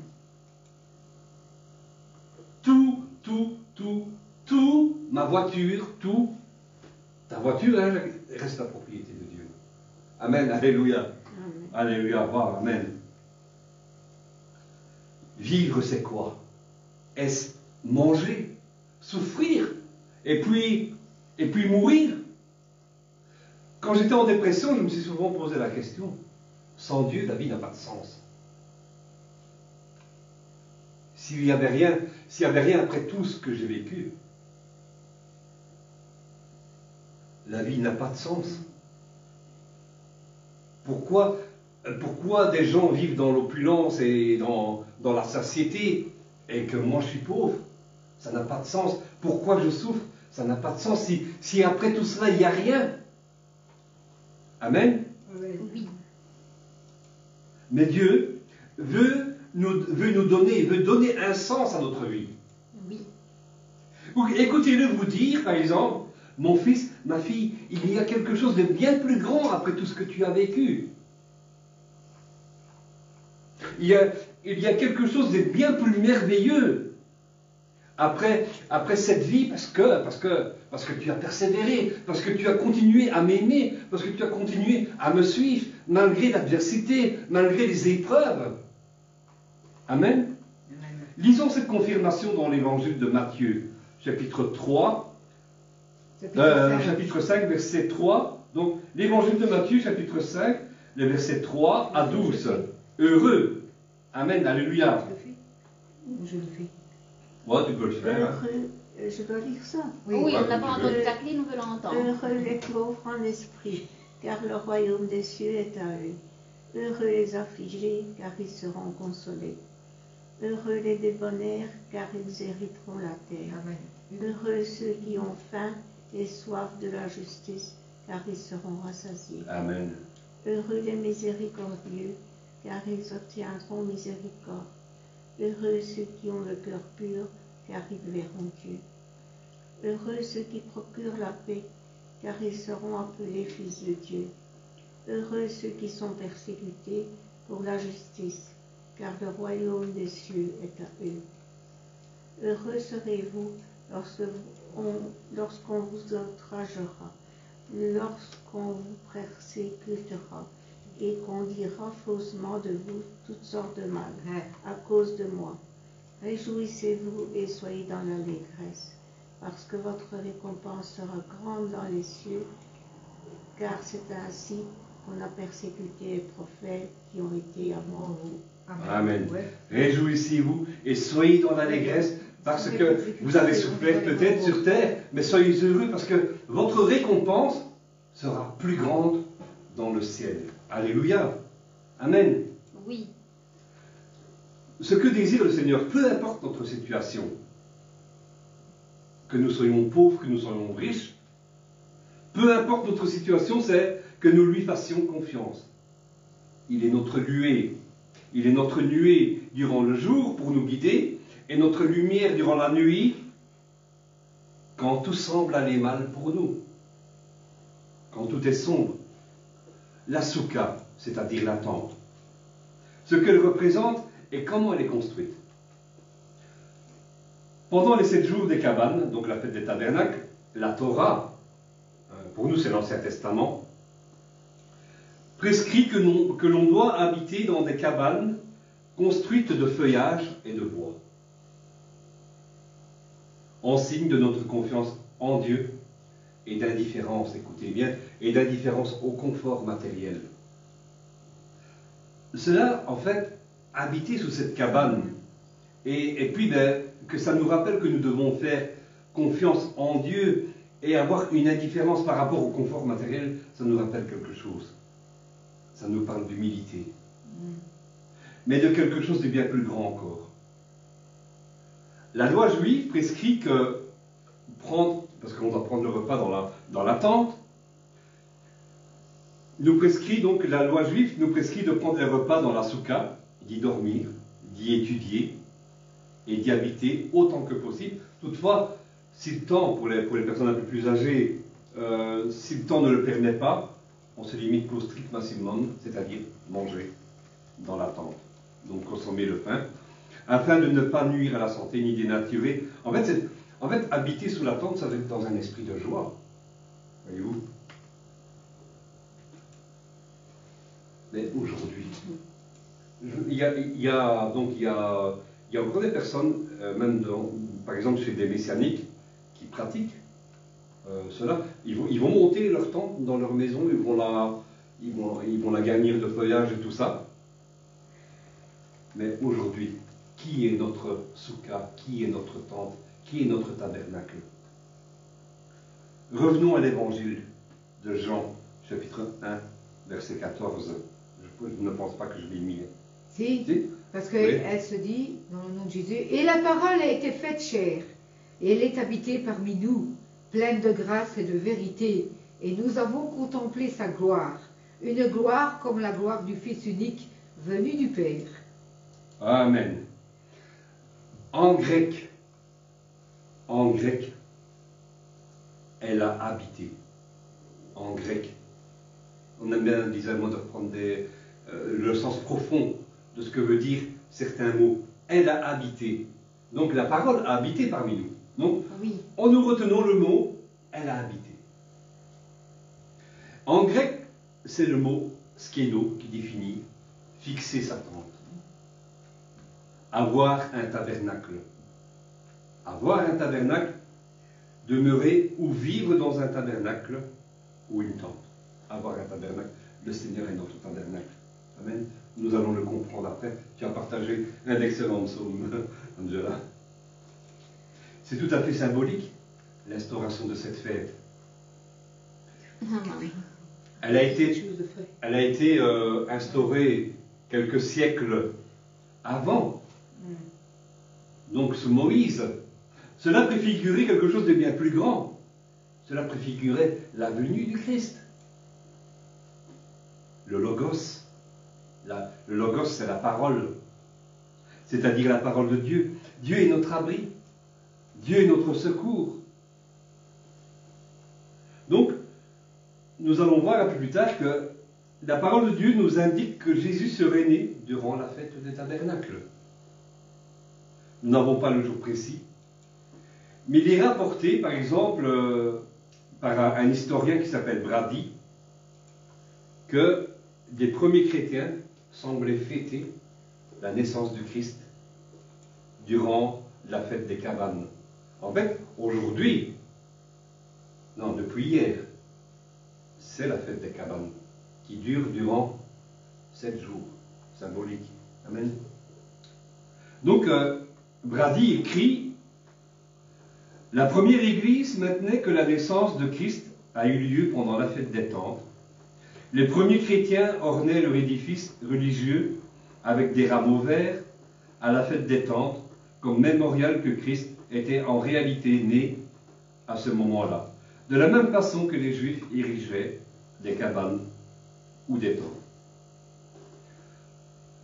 Tout, ma voiture, tout, ta voiture reste la propriété de Dieu. Amen, alléluia. Amen. Alléluia, wow, amen. Vivre, c'est quoi? Est-ce manger, souffrir, et puis mourir? Quand j'étais en dépression, je me suis souvent posé la question, sans Dieu, la vie n'a pas de sens. S'il n'y avait rien après tout ce que j'ai vécu, la vie n'a pas de sens. Pourquoi des gens vivent dans l'opulence et dans la satiété et que moi je suis pauvre? Ça n'a pas de sens. Pourquoi je souffre? Ça n'a pas de sens si après tout cela il n'y a rien. Amen. Oui. Mais Dieu veut donner un sens à notre vie. Oui. Écoutez-le vous dire, par exemple, mon fils, ma fille, il y a quelque chose de bien plus grand après tout ce que tu as vécu. Il y a quelque chose de bien plus merveilleux après cette vie parce que tu as persévéré, parce que tu as continué à m'aimer, parce que tu as continué à me suivre, malgré l'adversité, malgré les épreuves. Amen. Lisons cette confirmation dans l'évangile de Matthieu, chapitre 5, verset 3. Donc, l'évangile de Matthieu, chapitre 5, les versets 3 à 12. Heureux. Amen. Alléluia. Je le fais. Ouais, tu peux le faire. Hein. Je dois lire ça. Oui, Ouais, on n'a pas tu veux. entendu la clé, nous voulons l'entendre. Heureux les pauvres en esprit, car le royaume des cieux est à eux. Heureux les affligés, car ils seront consolés. Heureux les débonnaires, car ils hériteront la terre. Amen. Heureux ceux qui ont faim et soif de la justice, car ils seront rassasiés. Amen. Heureux les miséricordieux, car ils obtiendront miséricorde. Heureux ceux qui ont le cœur pur, car ils verront Dieu. Heureux ceux qui procurent la paix, car ils seront appelés fils de Dieu. Heureux ceux qui sont persécutés pour la justice, car le royaume des cieux est à eux. Heureux serez-vous lorsqu'on vous outragera, lorsqu'on vous persécutera, et qu'on dira faussement de vous toutes sortes de mal à cause de moi. Réjouissez-vous et soyez dans l'allégresse, parce que votre récompense sera grande dans les cieux, car c'est ainsi qu'on a persécuté les prophètes qui ont été avant vous. Amen. Ouais. Réjouissez-vous et soyez dans l'allégresse parce que vous avez souffert peut-être sur terre, mais soyez heureux parce que votre récompense sera plus grande dans le ciel. Alléluia. Amen. Oui. Ce que désire le Seigneur, peu importe notre situation, que nous soyons pauvres, que nous soyons riches, peu importe notre situation, c'est que nous lui fassions confiance. Il est notre nuée. Il est notre nuée durant le jour pour nous guider et notre lumière durant la nuit quand tout semble aller mal pour nous. Quand tout est sombre. La soukha, c'est-à-dire la tente. Ce qu'elle représente et comment elle est construite. Pendant les 7 jours des cabanes, donc la fête des tabernacles, la Torah, pour nous c'est l'Ancien Testament, prescrit que l'on doit habiter dans des cabanes construites de feuillage et de bois, en signe de notre confiance en Dieu et d'indifférence, écoutez bien, et d'indifférence au confort matériel. Cela, en fait, habiter sous cette cabane, et puis que ça nous rappelle que nous devons faire confiance en Dieu et avoir une indifférence par rapport au confort matériel, ça nous rappelle quelque chose. Ça nous parle d'humilité. Mais de quelque chose de bien plus grand encore. la loi juive prescrit que prendre, parce qu'on doit prendre le repas dans la tente, nous prescrit donc, la loi juive nous prescrit de prendre les repas dans la soukha, d'y dormir, d'y étudier et d'y habiter autant que possible. Toutefois, si le temps, pour les personnes un peu plus âgées, si le temps ne le permet pas, on se limite qu'au strict maximum, c'est-à-dire manger dans la tente, donc consommer le pain, afin de ne pas nuire à la santé ni dénaturer. En fait, habiter sous la tente, ça doit être dans un esprit de joie. Voyez-vous? Mais aujourd'hui, il y a encore des personnes, même par exemple chez des messianiques, qui pratiquent cela. Ils vont monter leur tente dans leur maison, ils vont la garnir de feuillage et tout ça. Mais aujourd'hui, qui est notre soukha, qui est notre tente, qui est notre tabernacle? Revenons à l'évangile de Jean, chapitre 1, verset 14. Je ne pense pas que je l'ai mis. Si, parce qu'elle se dit, dans le nom de Jésus, et la parole a été faite chair, et elle est habitée parmi nous, pleine de grâce et de vérité, et nous avons contemplé sa gloire, une gloire comme la gloire du Fils unique, venu du Père. Amen. En grec, elle a habité. En grec. On aime bien, disons, de prendre le sens profond de ce que veut dire certains mots. Elle a habité. Donc la parole a habité parmi nous. Donc, oui. En nous retenons le mot « elle a habité ». En grec, c'est le mot « skéno » qui définit « fixer sa tente ». Avoir un tabernacle. Avoir un tabernacle, demeurer ou vivre dans un tabernacle ou une tente. Avoir un tabernacle. Le Seigneur est notre tabernacle. Amen. Nous allons le comprendre après. Tu as partagé un excellent psaume, Angela. C'est tout à fait symbolique, l'instauration de cette fête. Elle a été instaurée quelques siècles avant. Donc ce Moïse, cela préfigurait quelque chose de bien plus grand. Cela préfigurait la venue du Christ. Le Logos. Le Logos, c'est la parole. C'est-à-dire la parole de Dieu. Dieu est notre abri. Dieu est notre secours. Donc, nous allons voir un peu plus tard que la parole de Dieu nous indique que Jésus serait né durant la fête des tabernacles. Nous n'avons pas le jour précis, mais il est rapporté, par exemple, par un historien qui s'appelle Brady, que des premiers chrétiens semblaient fêter la naissance du Christ durant la fête des cabanes. En fait, aujourd'hui, non, depuis hier, c'est la fête des cabanes qui dure durant 7 jours, symbolique. Amen. Donc, Brady écrit: la première église maintenait que la naissance de Christ a eu lieu pendant la fête des tentes. Les premiers chrétiens ornaient leur édifice religieux avec des rameaux verts à la fête des tentes, comme mémorial que Christ était en réalité né à ce moment-là. De la même façon que les Juifs érigeaient des cabanes ou des tentes.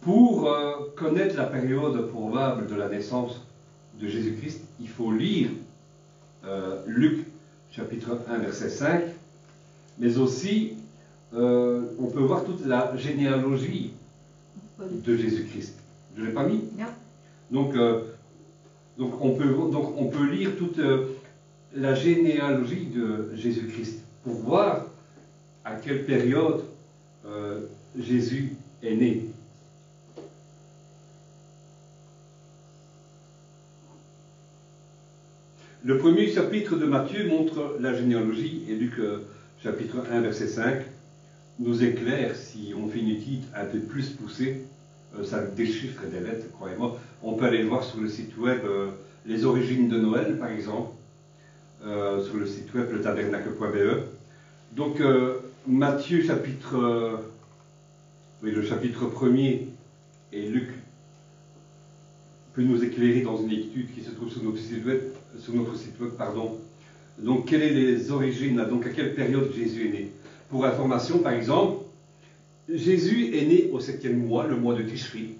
Pour connaître la période probable de la naissance de Jésus-Christ, il faut lire Luc chapitre 1 verset 5, mais aussi on peut voir toute la généalogie de Jésus-Christ. Je ne l'ai pas mis? Non. Donc on peut lire toute la généalogie de Jésus-Christ pour voir à quelle période Jésus est né. Le premier chapitre de Matthieu montre la généalogie, et Luc chapitre 1 verset 5 nous éclaire, si on fait une étude un peu plus poussée, ça déchiffre des lettres, croyez-moi. On peut aller le voir sur le site web Les Origines de Noël, par exemple, sur le site web letabernacle.be. Donc Matthieu chapitre, le chapitre 1er et Luc peut nous éclairer dans une étude qui se trouve sur notre site web, pardon. Donc, quelles sont les origines, donc à quelle période Jésus est né? Pour information, par exemple, Jésus est né au 7e mois, le mois de Tishri.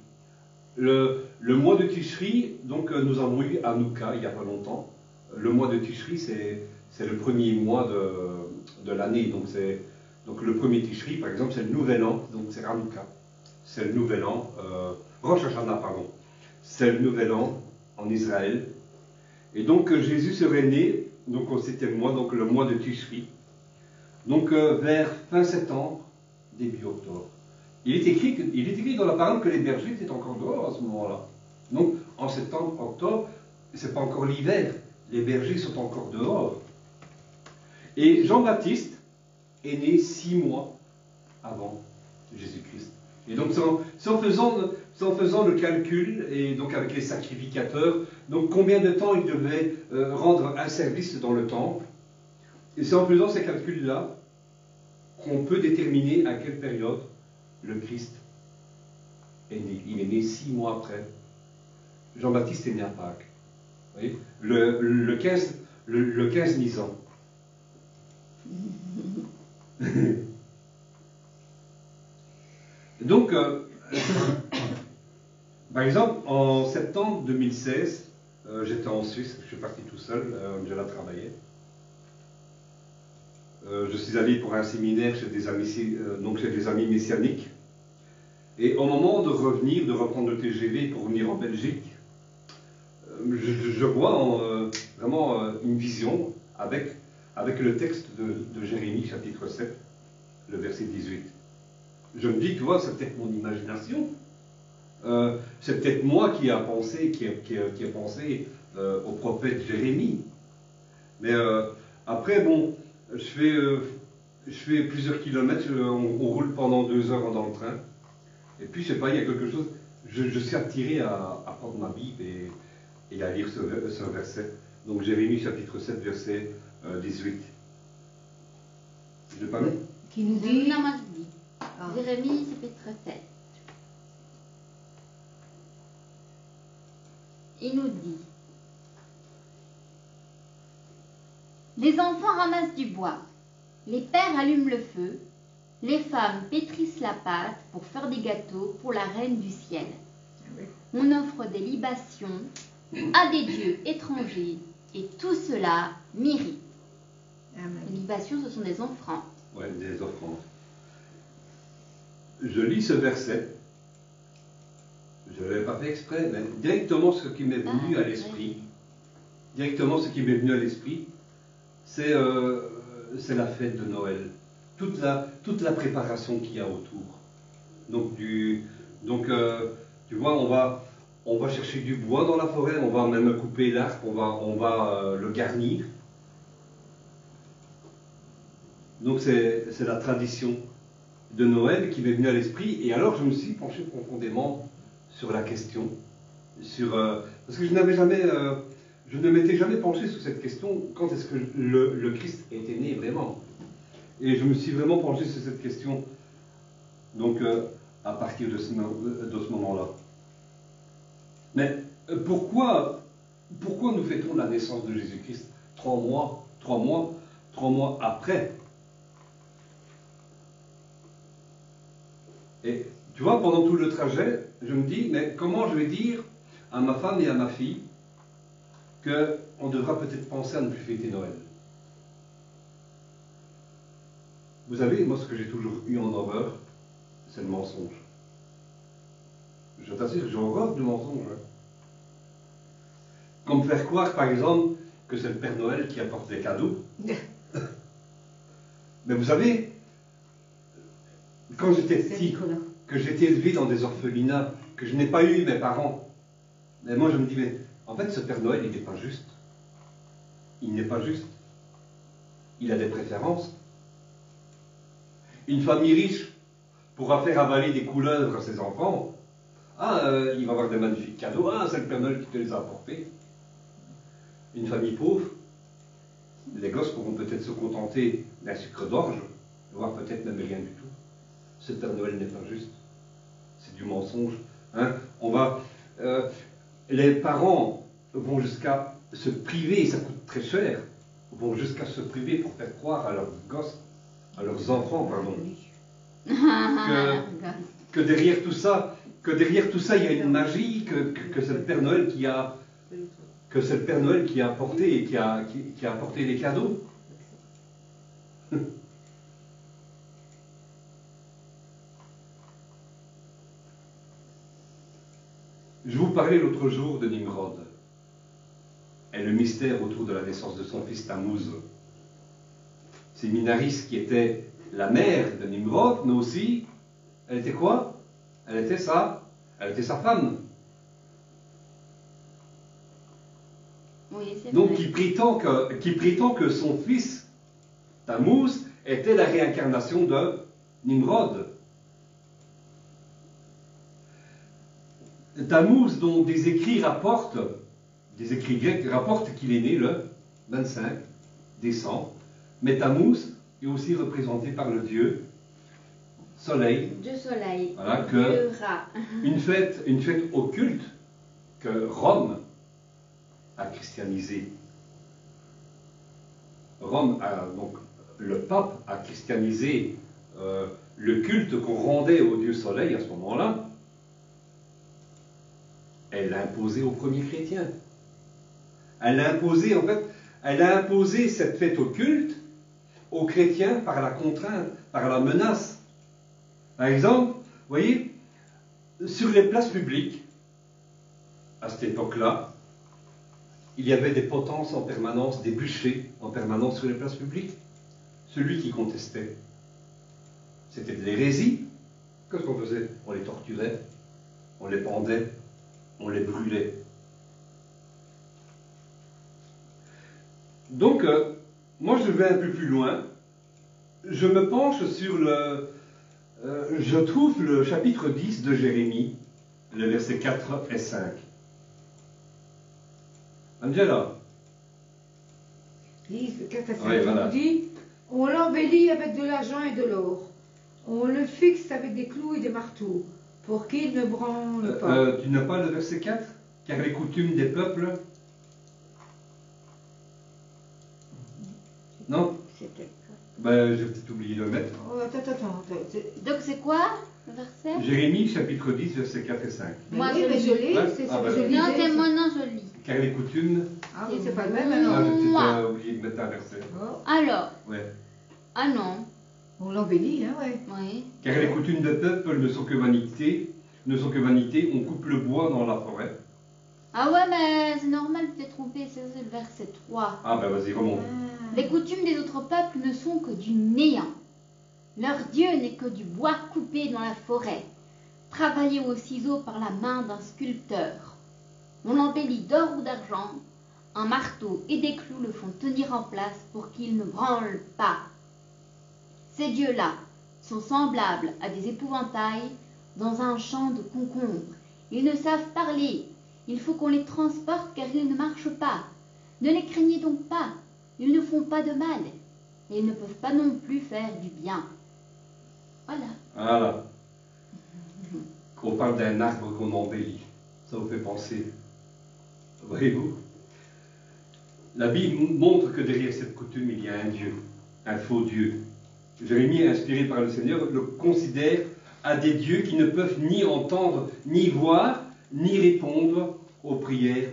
Le mois de Tishri, donc nous avons eu Hanouka il n'y a pas longtemps. Le mois de Tishri, c'est le premier mois de l'année. Donc le premier Tishri, par exemple, c'est le nouvel an, donc c'est Hanouka. C'est le nouvel an, Rosh Hashanah, pardon. C'est le nouvel an en Israël. Et donc Jésus serait né donc au 7e mois, donc le mois de Tishri. Donc vers fin septembre, début octobre. Il est écrit dans la parole que les bergers étaient encore dehors à ce moment-là. Donc en septembre, octobre, c'est pas encore l'hiver. Les bergers sont encore dehors. Et Jean-Baptiste est né 6 mois avant Jésus-Christ. Et donc, c'est en faisant le calcul, et donc avec les sacrificateurs, donc combien de temps ils devaient rendre un service dans le temple. Et c'est en faisant ces calculs-là qu'on peut déterminer à quelle période le Christ est né. Il est né 6 mois après. Jean-Baptiste est né à Pâques. Vous voyez, le 15 Nisan. Donc, par exemple, en septembre 2016, j'étais en Suisse, je suis parti tout seul, Angela travaillait. Je suis allé pour un séminaire chez des amis messianiques. Et au moment de reprendre le TGV pour venir en Belgique, je vois vraiment une vision avec le texte de Jérémie, chapitre 7, le verset 18. Je me dis, tu vois, c'est peut-être mon imagination. C'est peut-être moi qui a pensé au prophète Jérémie. Mais après, bon, je fais plusieurs kilomètres, on roule pendant 2 heures dans le train. Et puis, je sais pas, il y a quelque chose, je suis attiré à prendre ma Bible et à lire ce verset. Donc, Jérémie, chapitre 7, verset 18. Je l'ai pas lu? Qui nous dit... Non, moi je dis. Jérémie, chapitre 7. Il nous dit: les enfants ramassent du bois, les pères allument le feu, les femmes pétrissent la pâte pour faire des gâteaux pour la reine du ciel. On offre des libations à des dieux étrangers et tout cela m'irrite. Les libations, ce sont des offrandes. Oui, des offrandes. Je lis ce verset. Je ne l'avais pas fait exprès, mais directement ce qui m'est venu à l'esprit, c'est la fête de Noël. Toute la préparation qu'il y a autour. Donc, tu vois, on va chercher du bois dans la forêt, on va même couper l'arbre, on va le garnir. Donc c'est la tradition de Noël qui m'est venue à l'esprit. Et alors je me suis penché profondément sur la question, parce que je ne m'étais jamais penché sur cette question, quand est-ce que le Christ était né vraiment. Et je me suis vraiment penché sur cette question, donc à partir de ce moment-là. Mais pourquoi nous fêtons la naissance de Jésus-Christ 3 mois après? Et tu vois, pendant tout le trajet, je me dis, mais comment je vais dire à ma femme et à ma fille qu'on devra peut-être penser à ne plus fêter Noël? Vous savez, moi, ce que j'ai toujours eu en horreur, c'est le mensonge. Je t'assure, j'ai horreur du mensonge. Hein. Comme faire croire, par exemple, que c'est le Père Noël qui apporte des cadeaux. Mais vous savez, quand j'étais petit, que j'étais élevé dans des orphelinats, que je n'ai pas eu mes parents, mais moi je me dis, mais en fait ce Père Noël, il n'est pas juste. Il n'est pas juste. Il a des préférences. Une famille riche pourra faire avaler des couleuvres à ses enfants. Il va avoir des magnifiques cadeaux. C'est le Père Noël qui te les a apportés. Une famille pauvre, les gosses pourront peut-être se contenter d'un sucre d'orge, voire peut-être même rien du tout. Ce Père Noël n'est pas juste. C'est du mensonge. Hein? les parents vont jusqu'à se priver, et ça coûte très cher, vont jusqu'à se priver pour faire croire à leurs gosses, à leurs enfants, pardon, que derrière tout ça, il y a une magie, que c'est le Père Noël qui a, apporté et qui a apporté les cadeaux. Je vous parlais l'autre jour de Nimrod et le mystère autour de la naissance de son fils Tammuz. C'est Minaris qui était la mère de Nimrod, mais aussi, elle était quoi? Elle était sa femme. Oui, c'est Donc vrai. qui prétend que son fils Tammuz était la réincarnation de Nimrod. Tammuz, dont des écrits grecs rapportent qu'il est né le 25 décembre, mais Tammuz est aussi représenté par le dieu Soleil. Dieu soleil, Voilà, Dieu rat. une fête occulte que Rome a christianisée. Donc le pape a christianisé le culte qu'on rendait au dieu Soleil à ce moment-là. Elle l'a imposé aux premiers chrétiens. Elle a imposé cette fête occulte aux chrétiens par la contrainte, par la menace. Par exemple, vous voyez, sur les places publiques, à cette époque-là, il y avait des potences en permanence, des bûchers en permanence sur les places publiques. Celui qui contestait, c'était de l'hérésie. Qu'est-ce qu'on faisait? On les torturait, on les pendait, on les brûlait. Donc, moi je vais un peu plus loin. Je me penche sur je trouve le chapitre 10 de Jérémie, le verset 4 et 5. Angela. 10, 4 à 5, Oui, voilà. on dit, on l'embellit avec de l'argent et de l'or. On le fixe avec des clous et des marteaux, pour qu'il ne branle pas. Tu n'as pas le verset 4? Car les coutumes des peuples... Non? C'était J'ai peut-être oublié de le mettre. Oh, attends. Donc c'est quoi le verset? Jérémie, chapitre 10, versets 4 et 5. Moi, Oui, je mais lis. je l'ai, Ouais. c'est Ah, ce que bah, je oui. lisais. Non, c'est moi, non, je lis. Car les coutumes... Ah oui, c'est pas le même alors. Ah, j'ai Moi. peut-être oublié de mettre un verset. Oh, Alors, Ouais. ah non, on l'embellit, hein, ouais. oui. Car les coutumes des peuples ne sont que vanité, on coupe le bois dans la forêt. Ah ouais, mais c'est normal, tu t'es trompé, c'est le verset 3. Ah ben vas-y, remonte. Les coutumes des autres peuples ne sont que du néant. Leur Dieu n'est que du bois coupé dans la forêt, travaillé au ciseau par la main d'un sculpteur. On l'embellit d'or ou d'argent, un marteau et des clous le font tenir en place pour qu'il ne branle pas. Ces dieux-là sont semblables à des épouvantails dans un champ de concombres. Ils ne savent parler. Il faut qu'on les transporte car ils ne marchent pas. Ne les craignez donc pas. Ils ne font pas de mal. Et ils ne peuvent pas non plus faire du bien. Voilà. Voilà. On parle d'un arbre qu'on embellit. Ça vous fait penser. Voyez-vous? La Bible montre que derrière cette coutume, il y a un Dieu, un faux Dieu. Jérémie, inspiré par le Seigneur, le considère à des dieux qui ne peuvent ni entendre, ni voir, ni répondre aux prières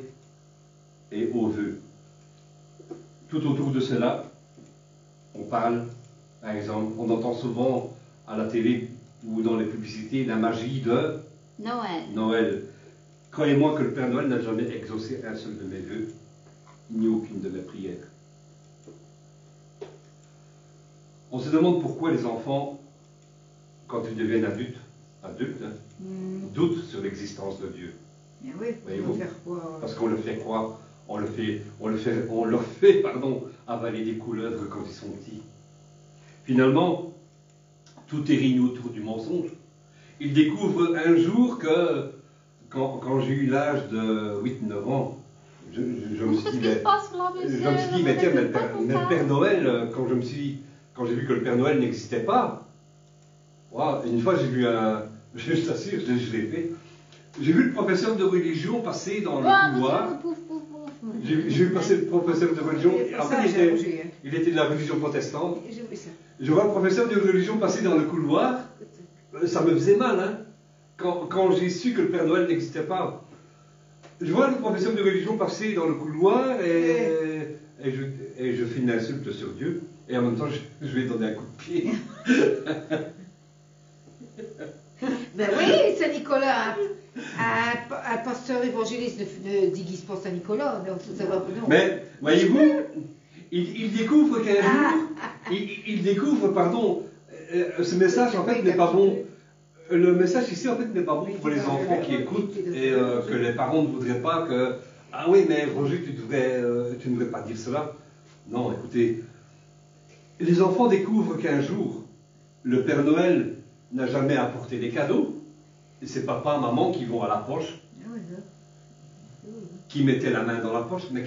et aux vœux. Tout autour de cela, on parle, par exemple, on entend souvent à la télé ou dans les publicités la magie de Noël. Croyez-moi que le Père Noël n'a jamais exaucé un seul de mes vœux, ni aucune de mes prières. On se demande pourquoi les enfants, quand ils deviennent adultes, doutent sur l'existence de Dieu. Mais oui, Voyez-vous? on va faire quoi? Parce qu'on le fait croire, on leur fait avaler des couleuvres quand ils sont petits. Finalement, tout est réuni autour du mensonge. Ils découvrent un jour que, quand j'ai eu l'âge de 8-9 ans, je me suis dit, mais tiens, mais le Père Noël, quand j'ai vu que le Père Noël n'existait pas, wow, une fois j'ai vu je t'assure, je l'ai fait, J'ai vu le professeur de religion passer dans le couloir. J'ai vu passer le professeur de religion. En fait, il était de la religion protestante. Je vois le professeur de religion passer dans le couloir. Ça me faisait mal, hein, quand j'ai su que le Père Noël n'existait pas. Je vois le professeur de religion passer dans le couloir et je fais une insulte sur Dieu. Et en même temps, je vais donner un coup de pied. Ben oui, Saint-Nicolas, un pasteur évangéliste ne déguise pas Saint-Nicolas. Mais, voyez-vous, il découvre qu'un jour, il découvre, pardon, ce message en fait n'est pas bon. Le message ici en fait n'est pas bon pour les enfants qui écoutent et que les parents ne voudraient pas que... Ah oui, mais Roger, tu ne devrais pas dire cela. Non, écoutez, les enfants découvrent qu'un jour, le Père Noël n'a jamais apporté des cadeaux. Et c'est papa, maman qui vont à la poche, qui mettaient la main dans la poche. Mais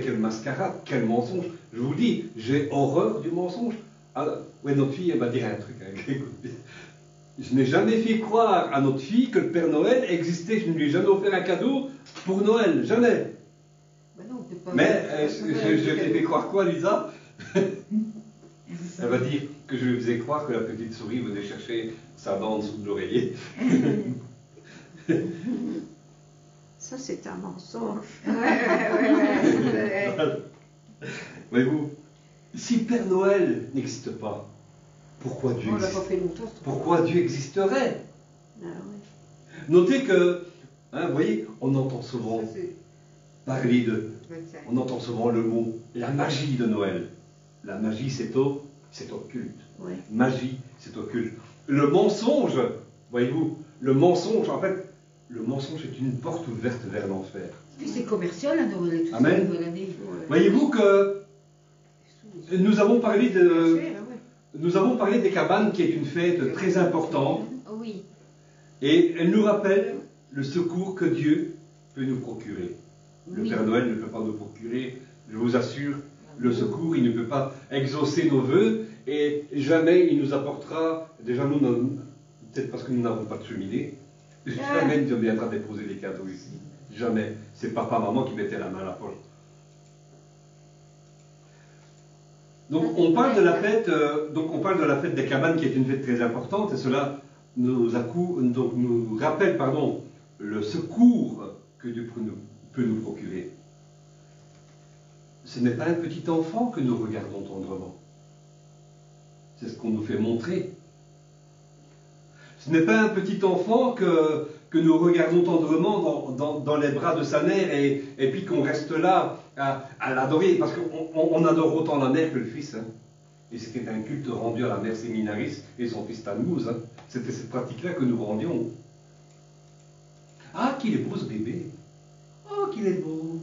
quelle mascarade, quel mensonge. Je vous dis, j'ai horreur du mensonge. Ah, ouais, notre fille, elle va dire un truc. Hein. Je n'ai jamais fait croire à notre fille que le Père Noël existait. Je ne lui ai jamais offert un cadeau pour Noël, jamais. Mais je t'ai fait croire quoi, Lisa? Elle va dire que je lui faisais croire que la petite souris venait chercher sa dent en dessous de l'oreiller. Ça, c'est un mensonge. Voyez-vous, si Père Noël n'existe pas, pourquoi Dieu pourquoi Dieu existerait? Ah, oui. Notez que, hein, vous voyez, on entend souvent parler de... On entend souvent le mot « la magie de Noël ». La magie, c'est occulte. Oui. Magie, c'est occulte. Le mensonge, voyez-vous, le mensonge, en fait, le mensonge est une porte ouverte vers l'enfer. Puis c'est commercial à Noël et tout Amen. ça, la nouvelle année. Voyez-vous que nous avons parlé des cabanes qui est une fête très importante. Oui. Et elle nous rappelle le secours que Dieu peut nous procurer. Le Oui. Père Noël ne peut pas nous procurer, je vous assure, le secours, il ne peut pas exaucer nos vœux et jamais il nous apportera, déjà nous, peut-être parce que nous n'avons pas de cheminée, jamais il ne viendra déposer des cadeaux ici. Jamais. C'est papa, maman qui mettait la main à la poche. Donc on parle de la fête, des cabanes qui est une fête très importante et cela nous rappelle le secours que Dieu peut nous procurer. Ce n'est pas un petit enfant que nous regardons tendrement. C'est ce qu'on nous fait montrer. Ce n'est pas un petit enfant que nous regardons tendrement dans les bras de sa mère et puis qu'on reste là à l'adorer, parce qu'on adore autant la mère que le fils. Hein. Et c'était un culte rendu à la mère séminariste et son fils Tammuz. Hein. C'était cette pratique-là que nous rendions. Ah, qu'il est beau ce bébé! Oh, qu'il est beau!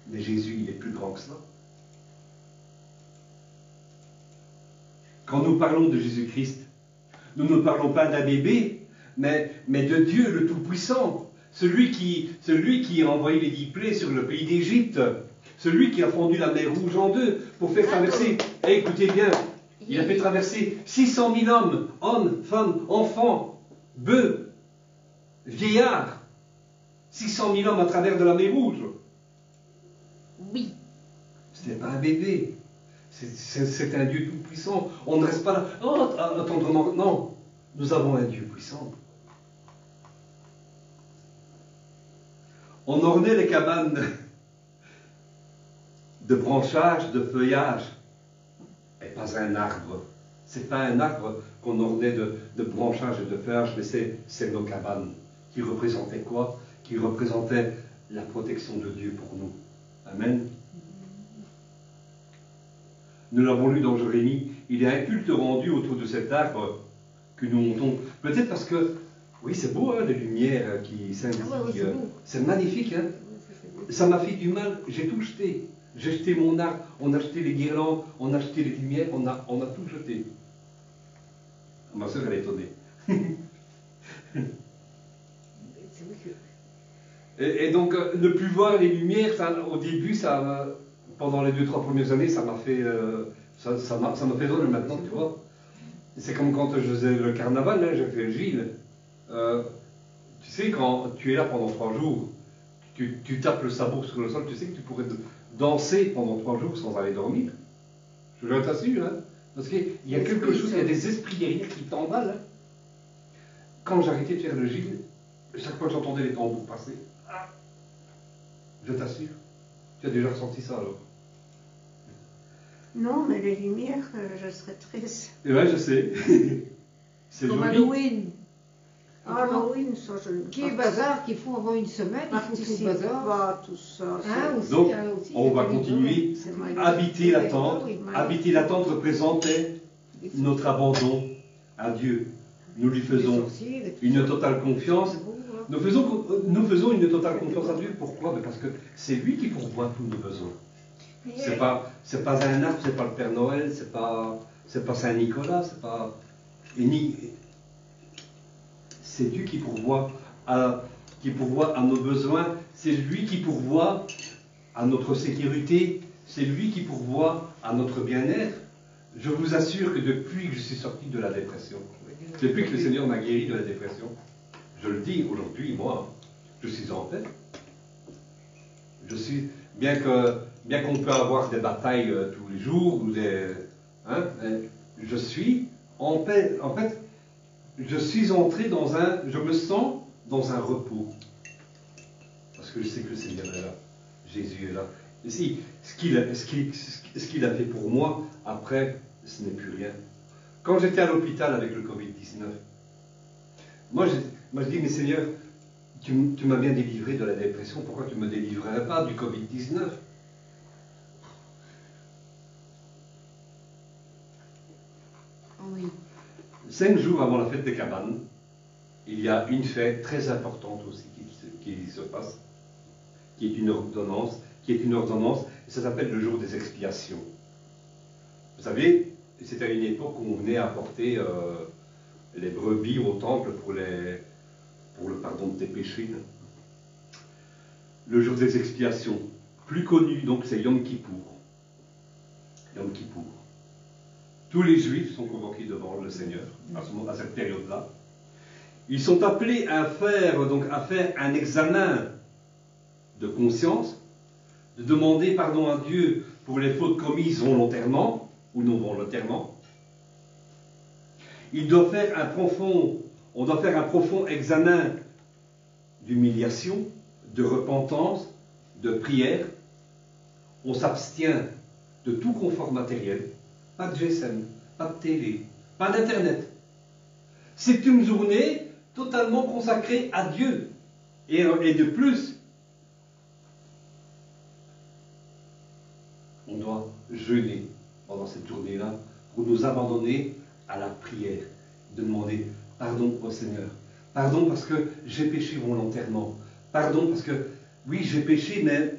Mais Jésus, il est plus grand que ça. Quand nous parlons de Jésus-Christ, nous ne parlons pas d'un bébé, mais de Dieu le Tout-Puissant, celui qui a envoyé les 10 plaies sur le pays d'Égypte, celui qui a fondu la mer Rouge en deux pour faire traverser, écoutez bien, il a fait traverser 600 000 hommes, femmes, enfants, bœufs, vieillards, 600 000 hommes à travers de la mer Rouge. Oui. Ce n'est pas un bébé. C'est un Dieu tout-puissant. On ne reste pas là. Oh, tendrement. Non. Nous avons un Dieu puissant. On ornait les cabanes de branchages, de feuillages. Et pas un arbre. C'est pas un arbre qu'on ornait de branchages et de feuillages, mais c'est nos cabanes. Qui représentaient quoi? Qui représentaient la protection de Dieu pour nous. Amen. Nous l'avons lu dans Jérémie, il y a un culte rendu autour de cet arbre que nous montons. Peut-être parce que, oui, c'est beau, hein, les lumières qui scintillent. Ah ouais, c'est magnifique, hein. Ça m'a fait du mal, j'ai tout jeté. J'ai jeté mon arbre, on a jeté les guirlandes, on a jeté les lumières, on a tout jeté. Ma soeur, elle est étonnée. Et donc, ne plus voir les lumières, au début, pendant les 2-3 premières années, ça m'a fait drôle maintenant, tu vois. C'est comme quand je faisais le carnaval, hein, j'ai fait Gilles. Tu Tu sais, quand tu es là pendant 3 jours, tu tapes le sabot sur le sol, tu sais que tu pourrais danser pendant 3 jours sans aller dormir. Je t'assure, hein. Parce qu'il y a quelque chose, il y a des esprits derrière qui t'emballent. Hein. Quand j'arrêtais de faire le gîte, chaque fois que j'entendais les tambours passer, je t'assure, tu as déjà ressenti ça alors? Non, mais les lumières, je serais triste. Eh bien, je sais. C'est Comme joli. Halloween. Halloween, ça je ne Qui est bazar, qu'il faut avant une semaine, il faut tout le bazar. pas tout ça. Hein, aussi, Donc, hein, aussi, on va c'est continuer. C'est magnifique. Habiter la tente. Oui. Habiter la tente représentait notre abandon à Dieu. Nous lui faisons une totale confiance. Nous faisons une totale confiance à Dieu. Pourquoi? Parce que c'est lui qui pourvoit tous nos besoins. C'est pas un arbre, c'est pas le Père Noël, c'est pas Saint-Nicolas, c'est pas... C'est Dieu qui pourvoit à nos besoins, c'est lui qui pourvoit à notre sécurité, c'est lui qui pourvoit à notre bien-être. Je vous assure que depuis que je suis sorti de la dépression, depuis que le Seigneur m'a guéri de la dépression, je le dis aujourd'hui, moi, je suis en paix. Je suis, bien qu'on peut avoir des batailles tous les jours, ou je suis en paix. En fait, je suis entré je me sens dans un repos. Parce que je sais que le Seigneur est là. Jésus est là. Et si, ce qu'il a fait pour moi, après, ce n'est plus rien. Quand j'étais à l'hôpital avec le Covid-19, moi je dis, mais Seigneur, tu m'as bien délivré de la dépression, pourquoi tu ne me délivrerais pas du Covid-19? Oui. 5 jours avant la fête des cabanes, il y a une fête très importante aussi qui se passe, qui est une ordonnance, et ça s'appelle le jour des expiations. Vous savez, c'était à une époque où on venait apporter les brebis au temple pour le pardon de tes péchés. Le jour des expiations, plus connu, donc c'est Yom Kippour. Yom Kippour. Tous les Juifs sont convoqués devant le Seigneur à cette période-là. Ils sont appelés à faire un examen de conscience, de demander pardon à Dieu pour les fautes commises volontairement ou non volontairement. On doit faire un profond examen d'humiliation, de repentance, de prière. On s'abstient de tout confort matériel. Pas de GSM, pas de télé, pas d'Internet. C'est une journée totalement consacrée à Dieu. Et de plus, on doit jeûner pendant cette journée-là pour nous abandonner à la prière, de demander pardon au Seigneur. Pardon parce que j'ai péché volontairement. Pardon parce que, oui, j'ai péché, mais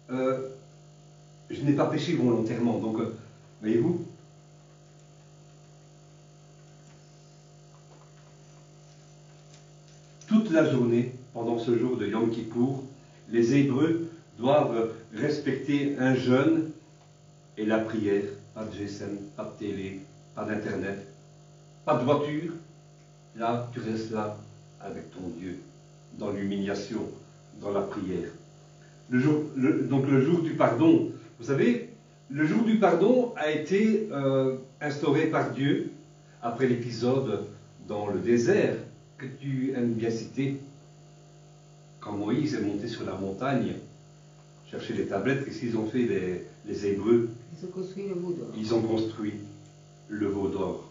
je n'ai pas péché volontairement. Donc, voyez-vous, toute la journée, pendant ce jour de Yom Kippour, les Hébreux doivent respecter un jeûne et la prière. Pas de GSM, pas de télé, pas d'Internet, pas de voiture. Là, tu restes là avec ton Dieu, dans l'humiliation, dans la prière. Donc le jour du pardon, vous savez, le jour du pardon a été instauré par Dieu après l'épisode dans le désert que tu aimes bien citer. Quand Moïse est monté sur la montagne, chercher les tablettes, qu'est-ce qu'ils ont fait les Hébreux? Ils ont construit le veau d'or. Ils ont construit le veau d'or.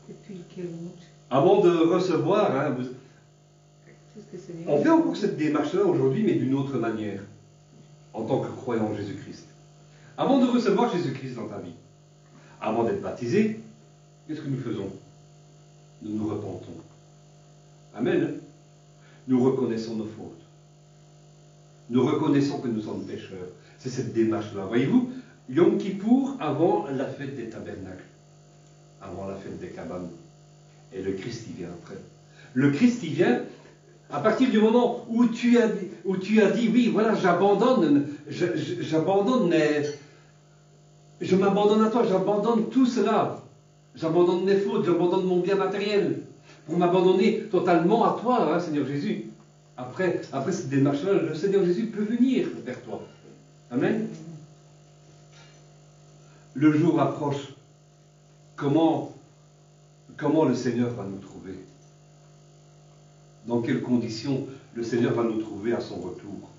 Et puis, quelle honte. Avant de recevoir, Qu'est-ce que c'est on fait encore cette démarche-là aujourd'hui, mais d'une autre manière, en tant que croyant en Jésus-Christ. Avant de recevoir Jésus-Christ dans ta vie, avant d'être baptisé, qu'est-ce que nous faisons? Nous nous repentons. Amen. Nous reconnaissons nos fautes. Nous reconnaissons que nous sommes pécheurs. C'est cette démarche-là. Voyez-vous, Yom Kippour avant la fête des tabernacles, avant la fête des cabanes. Et le Christ y vient après. Le Christ y vient à partir du moment où tu as dit, oui, voilà, j'abandonne, je m'abandonne à toi, j'abandonne tout cela. J'abandonne mes fautes, j'abandonne mon bien matériel. pour m'abandonner totalement à toi, hein, Seigneur Jésus. Après cette démarche-là, le Seigneur Jésus peut venir vers toi. Amen. Le jour approche. Comment le Seigneur va nous trouver? Dans quelles conditions le Seigneur va nous trouver à son retour?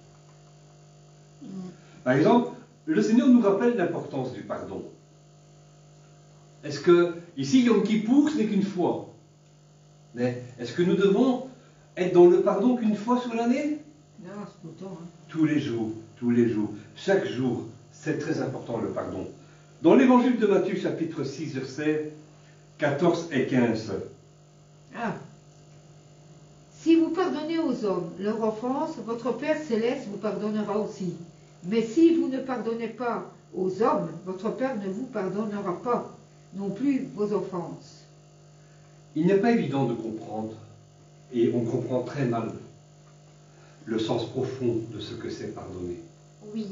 Par exemple, le Seigneur nous rappelle l'importance du pardon. Est-ce que, ici, Yom Kippour, ce n'est qu'une fois? Mais est-ce que nous devons être dans le pardon qu'une fois sur l'année? Non, c'est tout le temps. Hein. Tous les jours, chaque jour, c'est très important le pardon. Dans l'évangile de Matthieu, chapitre 6, versets 14 et 15. Ah. Si vous pardonnez aux hommes leur offense, votre Père céleste vous pardonnera aussi. Mais si vous ne pardonnez pas aux hommes, votre Père ne vous pardonnera pas non plus vos offenses. Il n'est pas évident de comprendre, et on comprend très mal le sens profond de ce que c'est pardonner. Oui.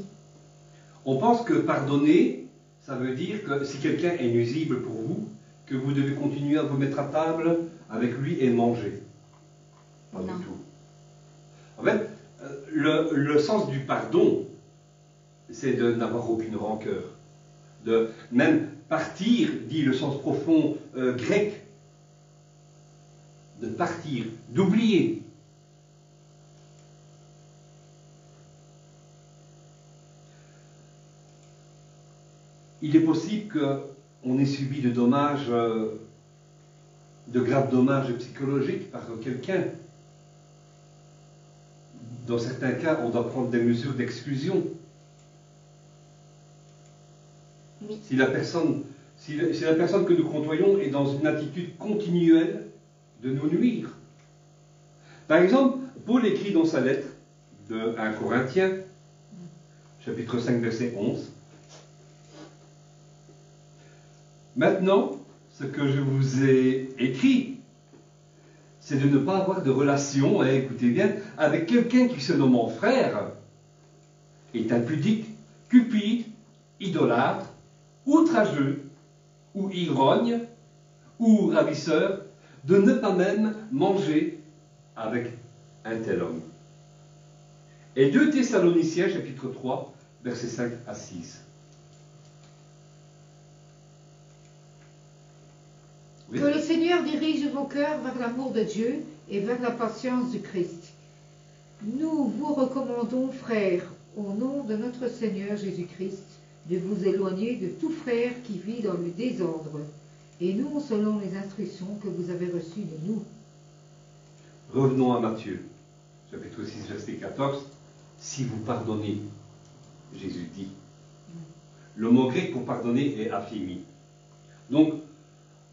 On pense que pardonner, ça veut dire que si quelqu'un est nuisible pour vous, que vous devez continuer à vous mettre à table avec lui et manger. Pas Non. du tout. En fait, le sens du pardon, c'est de n'avoir aucune rancœur. De même partir, dit le sens profond grec, de partir, d'oublier. Il est possible qu'on ait subi de dommages, de graves dommages psychologiques par quelqu'un. Dans certains cas, on doit prendre des mesures d'exclusion. Oui. Si la personne que nous côtoyons est dans une attitude continuelle de nous nuire. Par exemple, Paul écrit dans sa lettre de 1 Corinthiens, chapitre 5, verset 11. Maintenant, ce que je vous ai écrit, c'est de ne pas avoir de relation, écoutez bien, avec quelqu'un qui se nomme frère, est impudique, cupide, idolâtre, outrageux, ou ivrogne, ou ravisseur, de ne pas même manger avec un tel homme. Et 2 Thessaloniciens, chapitre 3, versets 5 à 6. Oui. Que le Seigneur dirige vos cœurs vers l'amour de Dieu et vers la patience du Christ. Nous vous recommandons, frères, au nom de notre Seigneur Jésus-Christ, de vous éloigner de tout frère qui vit dans le désordre, et non selon les instructions que vous avez reçues de nous. Revenons à Matthieu, chapitre 6, verset 14. Si vous pardonnez, Jésus dit. Le mot grec pour pardonner est aphimi. Donc,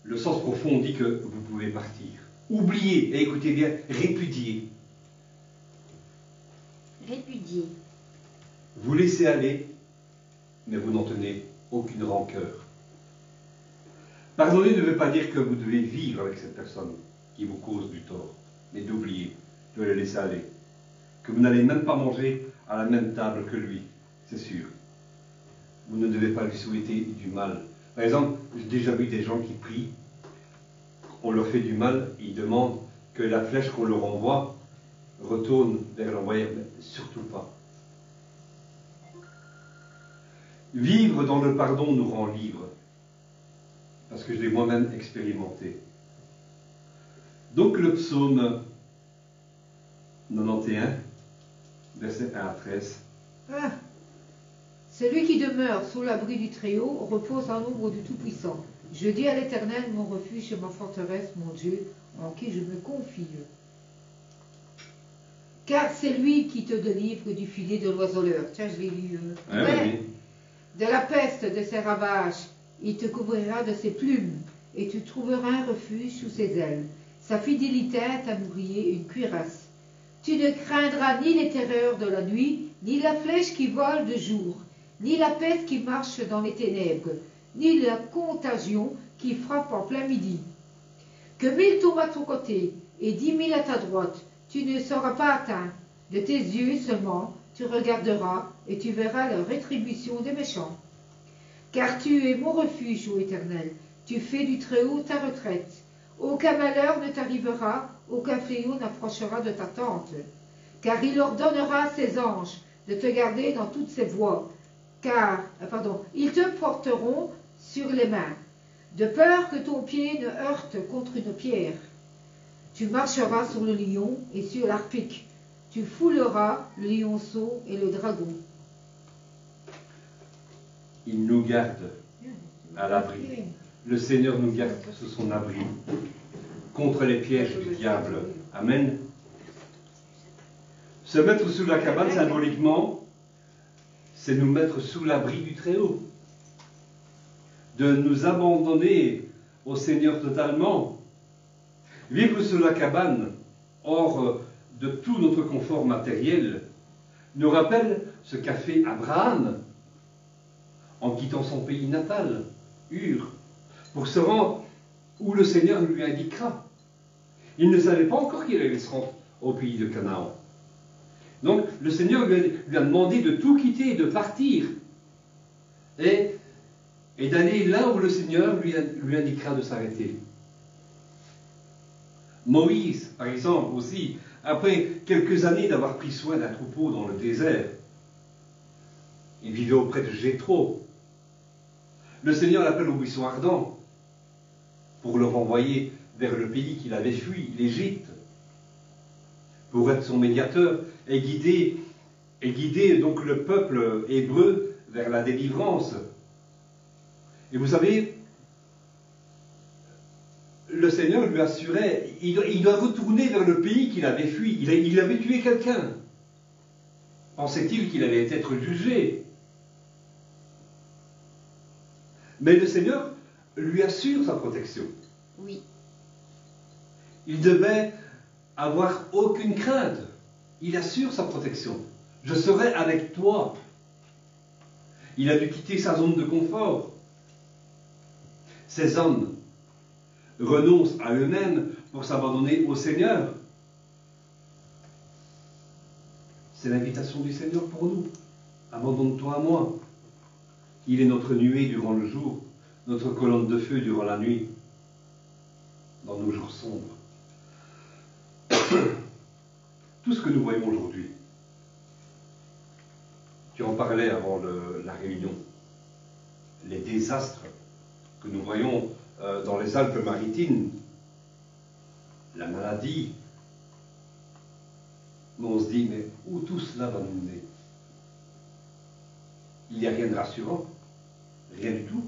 le sens profond dit que vous pouvez partir. Oubliez, et écoutez bien, répudier. Répudier. Vous laissez aller, mais vous n'en tenez aucune rancœur. Pardonner ne veut pas dire que vous devez vivre avec cette personne qui vous cause du tort, mais d'oublier, de le laisser aller. Que vous n'allez même pas manger à la même table que lui, c'est sûr. Vous ne devez pas lui souhaiter du mal. Par exemple, j'ai déjà vu des gens qui prient, on leur fait du mal, ils demandent que la flèche qu'on leur envoie retourne vers l'envoyeur, mais surtout pas. Vivre dans le pardon nous rend libres, parce que je l'ai moi-même expérimenté. Donc le psaume 91, versets 1 à 13. Ah. Celui qui demeure sous l'abri du Très-Haut repose à l'ombre du Tout-Puissant. Je dis à l'Éternel, mon refuge et ma forteresse, mon Dieu, en qui je me confie. Car c'est lui qui te délivre du filet de l'oiseleur. Tiens, je l'ai lu. Oui. De la peste de ses ravages, il te couvrira de ses plumes, et tu trouveras un refuge sous ses ailes. Sa fidélité t'a nourri une cuirasse. Tu ne craindras ni les terreurs de la nuit, ni la flèche qui vole de jour, ni la peste qui marche dans les ténèbres, ni la contagion qui frappe en plein midi. Que 1000 tombent à ton côté, et 10 000 à ta droite, tu ne seras pas atteint. De tes yeux seulement, tu regarderas, et tu verras la rétribution des méchants. Car tu es mon refuge, ô Éternel, tu fais du Très-Haut ta retraite. Aucun malheur ne t'arrivera, aucun fléau n'approchera de ta tente. Car il ordonnera à ses anges de te garder dans toutes ses voies. Ils te porteront sur les mains, de peur que ton pied ne heurte contre une pierre. Tu marcheras sur le lion et sur l'arpic. Tu fouleras le lionceau et le dragon. Il nous garde à l'abri. Le Seigneur nous garde sous son abri contre les pièges du diable. Amen. Se mettre sous la cabane, symboliquement, c'est nous mettre sous l'abri du Très-Haut. De nous abandonner au Seigneur totalement. Vivre sous la cabane, hors de tout notre confort matériel, nous rappelle ce qu'a fait Abraham en quittant son pays natal, Ur, pour se rendre où le Seigneur lui indiquera. Il ne savait pas encore qu'il allait se rendre au pays de Canaan. Donc le Seigneur lui a demandé de tout quitter, de partir, et d'aller là où le Seigneur lui indiquera de s'arrêter. Moïse, par exemple, aussi, après quelques années d'avoir pris soin d'un troupeau dans le désert, il vivait auprès de Jéthro. Le Seigneur l'appelle au buisson ardent pour le renvoyer vers le pays qu'il avait fui, l'Égypte, pour être son médiateur et guider donc le peuple hébreu vers la délivrance. Et vous savez, le Seigneur lui assurait, il doit retourner vers le pays qu'il avait fui. Il avait tué quelqu'un. Pensait-il qu'il allait être jugé? Mais le Seigneur lui assure sa protection. Oui. Il devait avoir aucune crainte. Il assure sa protection. Je serai avec toi. Il a dû quitter sa zone de confort. Ces hommes renoncent à eux-mêmes pour s'abandonner au Seigneur. C'est l'invitation du Seigneur pour nous. Abandonne-toi à moi. Il est notre nuée durant le jour, notre colonne de feu durant la nuit, dans nos jours sombres. Tout ce que nous voyons aujourd'hui, tu en parlais avant la réunion, les désastres que nous voyons dans les Alpes-Maritimes, la maladie, mais on se dit, mais où tout cela va nous mener? Il n'y a rien de rassurant, rien du tout.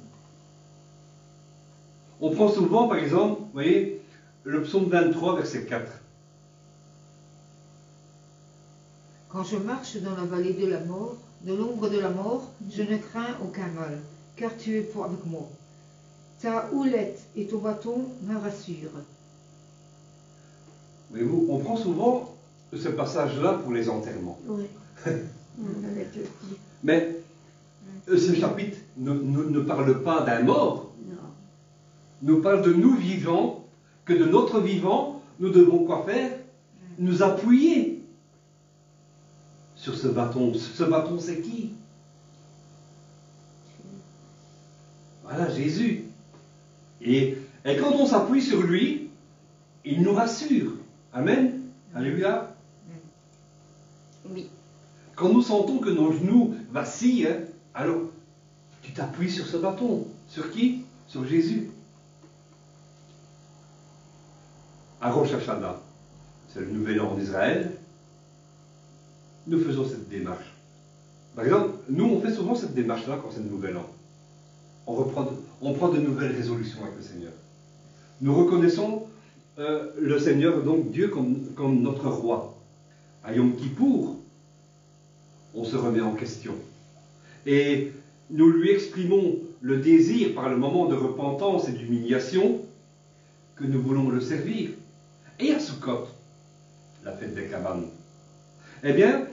On prend souvent, par exemple, vous voyez, le psaume 23, verset 4. Quand je marche dans la vallée de la mort, de l'ombre de la mort, je ne crains aucun mal, car tu es avec moi. Ta houlette et ton bâton me rassurent. Voyez-vous, on prend souvent ce passage-là pour les enterrements. Oui. On avait tout dit. Mais ce chapitre ne parle pas d'un mort. Non. Nous parle de nous vivants, que de notre vivant, nous devons quoi faire? Nous appuyer sur ce bâton. Ce bâton, c'est qui? Voilà, Jésus. Et quand on s'appuie sur lui, il nous rassure. Amen. Alléluia. Oui. Quand nous sentons que nos genoux vacillent, alors tu t'appuies sur ce bâton. Sur qui? Sur Jésus. À Rosh Hashanah, c'est le nouvel an en Israël, nous faisons cette démarche. Par exemple, nous on fait souvent cette démarche-là quand c'est le nouvel an. On prend de nouvelles résolutions avec le Seigneur. Nous reconnaissons le Seigneur, donc Dieu, comme notre roi. À Yom Kippour, on se remet en question. Et nous lui exprimons le désir, par le moment de repentance et d'humiliation, que nous voulons le servir. Et à Sukkot, la fête des cabanes, eh bien,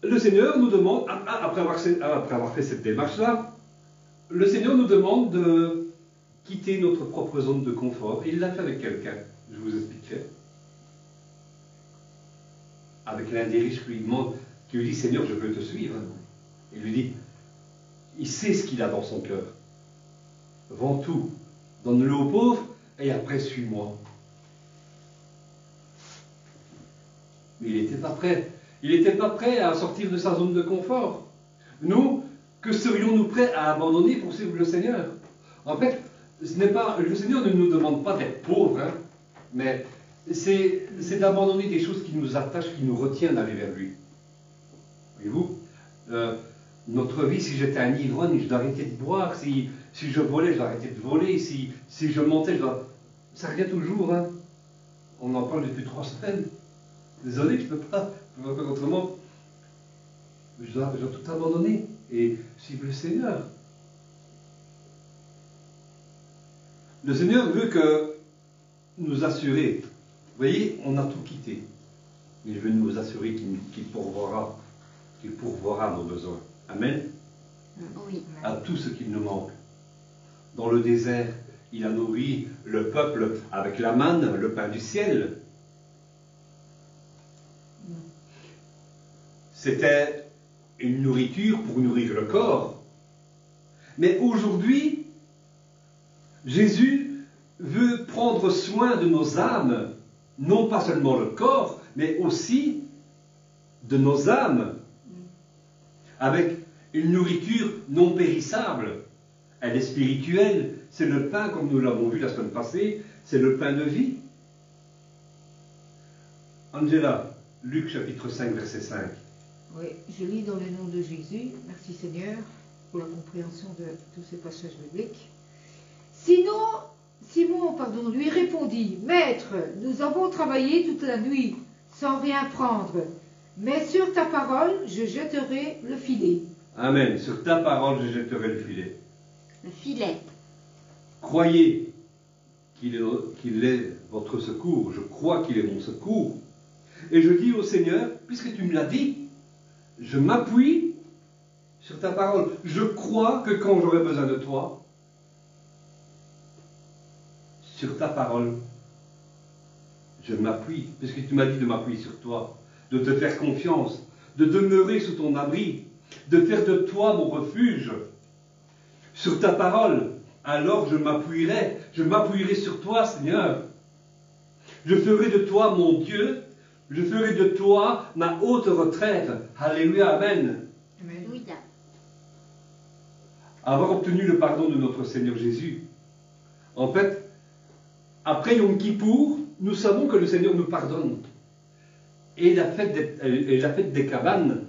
le Seigneur nous demande, après avoir fait cette démarche-là, le Seigneur nous demande de quitter notre propre zone de confort. Et il l'a fait avec quelqu'un, je vous expliquerai. Avec l'un des riches qui lui dit, Seigneur, je veux te suivre. Il lui dit, il sait ce qu'il a dans son cœur. Vends tout, donne-le aux pauvres, et après suis-moi. Mais il n'était pas prêt. Il n'était pas prêt à sortir de sa zone de confort. Nous, que serions-nous prêts à abandonner pour suivre le Seigneur? En fait, le Seigneur ne nous demande pas d'être pauvres, hein, mais c'est d'abandonner des choses qui nous attachent, qui nous retiennent d'aller vers lui. Voyez-vous, notre vie, si j'étais un ivrogne, je dois arrêter de boire. Si je volais, je dois arrêter de voler. Si je mentais, je dois... Ça revient toujours, hein. On en parle depuis 3 semaines. Désolé, je ne peux pas faire autrement. Je dois tout abandonner et suivre le Seigneur. Le Seigneur veut que nous assurer. Vous voyez, on a tout quitté. Il veut nous assurer qu'il pourvoira nos besoins. Amen. Oui. À tout ce qu'il nous manque. Dans le désert, il a nourri le peuple avec la manne, le pain du ciel. C'était une nourriture pour nourrir le corps. Mais aujourd'hui, Jésus veut prendre soin de nos âmes, non pas seulement le corps, mais aussi de nos âmes, avec une nourriture non périssable. Elle est spirituelle, c'est le pain, comme nous l'avons vu la semaine passée, c'est le pain de vie. Angela, Luc chapitre 5, verset 5. Oui, je lis dans le nom de Jésus. Merci Seigneur pour la compréhension de tous ces passages bibliques. Simon lui répondit, « Maître, nous avons travaillé toute la nuit sans rien prendre, mais sur ta parole, je jetterai le filet. » Amen. Sur ta parole, je jetterai le filet. Le filet. Croyez qu'il est votre secours. Je crois qu'il est mon secours. Et je dis au Seigneur, puisque tu me l'as dit, je m'appuie sur ta parole. Je crois que quand j'aurai besoin de toi, sur ta parole, je m'appuie, puisque tu m'as dit de m'appuyer sur toi, de te faire confiance, de demeurer sous ton abri, de faire de toi mon refuge. Sur ta parole, alors je m'appuierai sur toi, Seigneur. Je ferai de toi mon Dieu, je ferai de toi ma haute retraite. Alléluia, Amen. Alléluia. Avoir obtenu le pardon de notre Seigneur Jésus. En fait, après Yom Kippour, nous savons que le Seigneur nous pardonne. Et la fête des cabanes,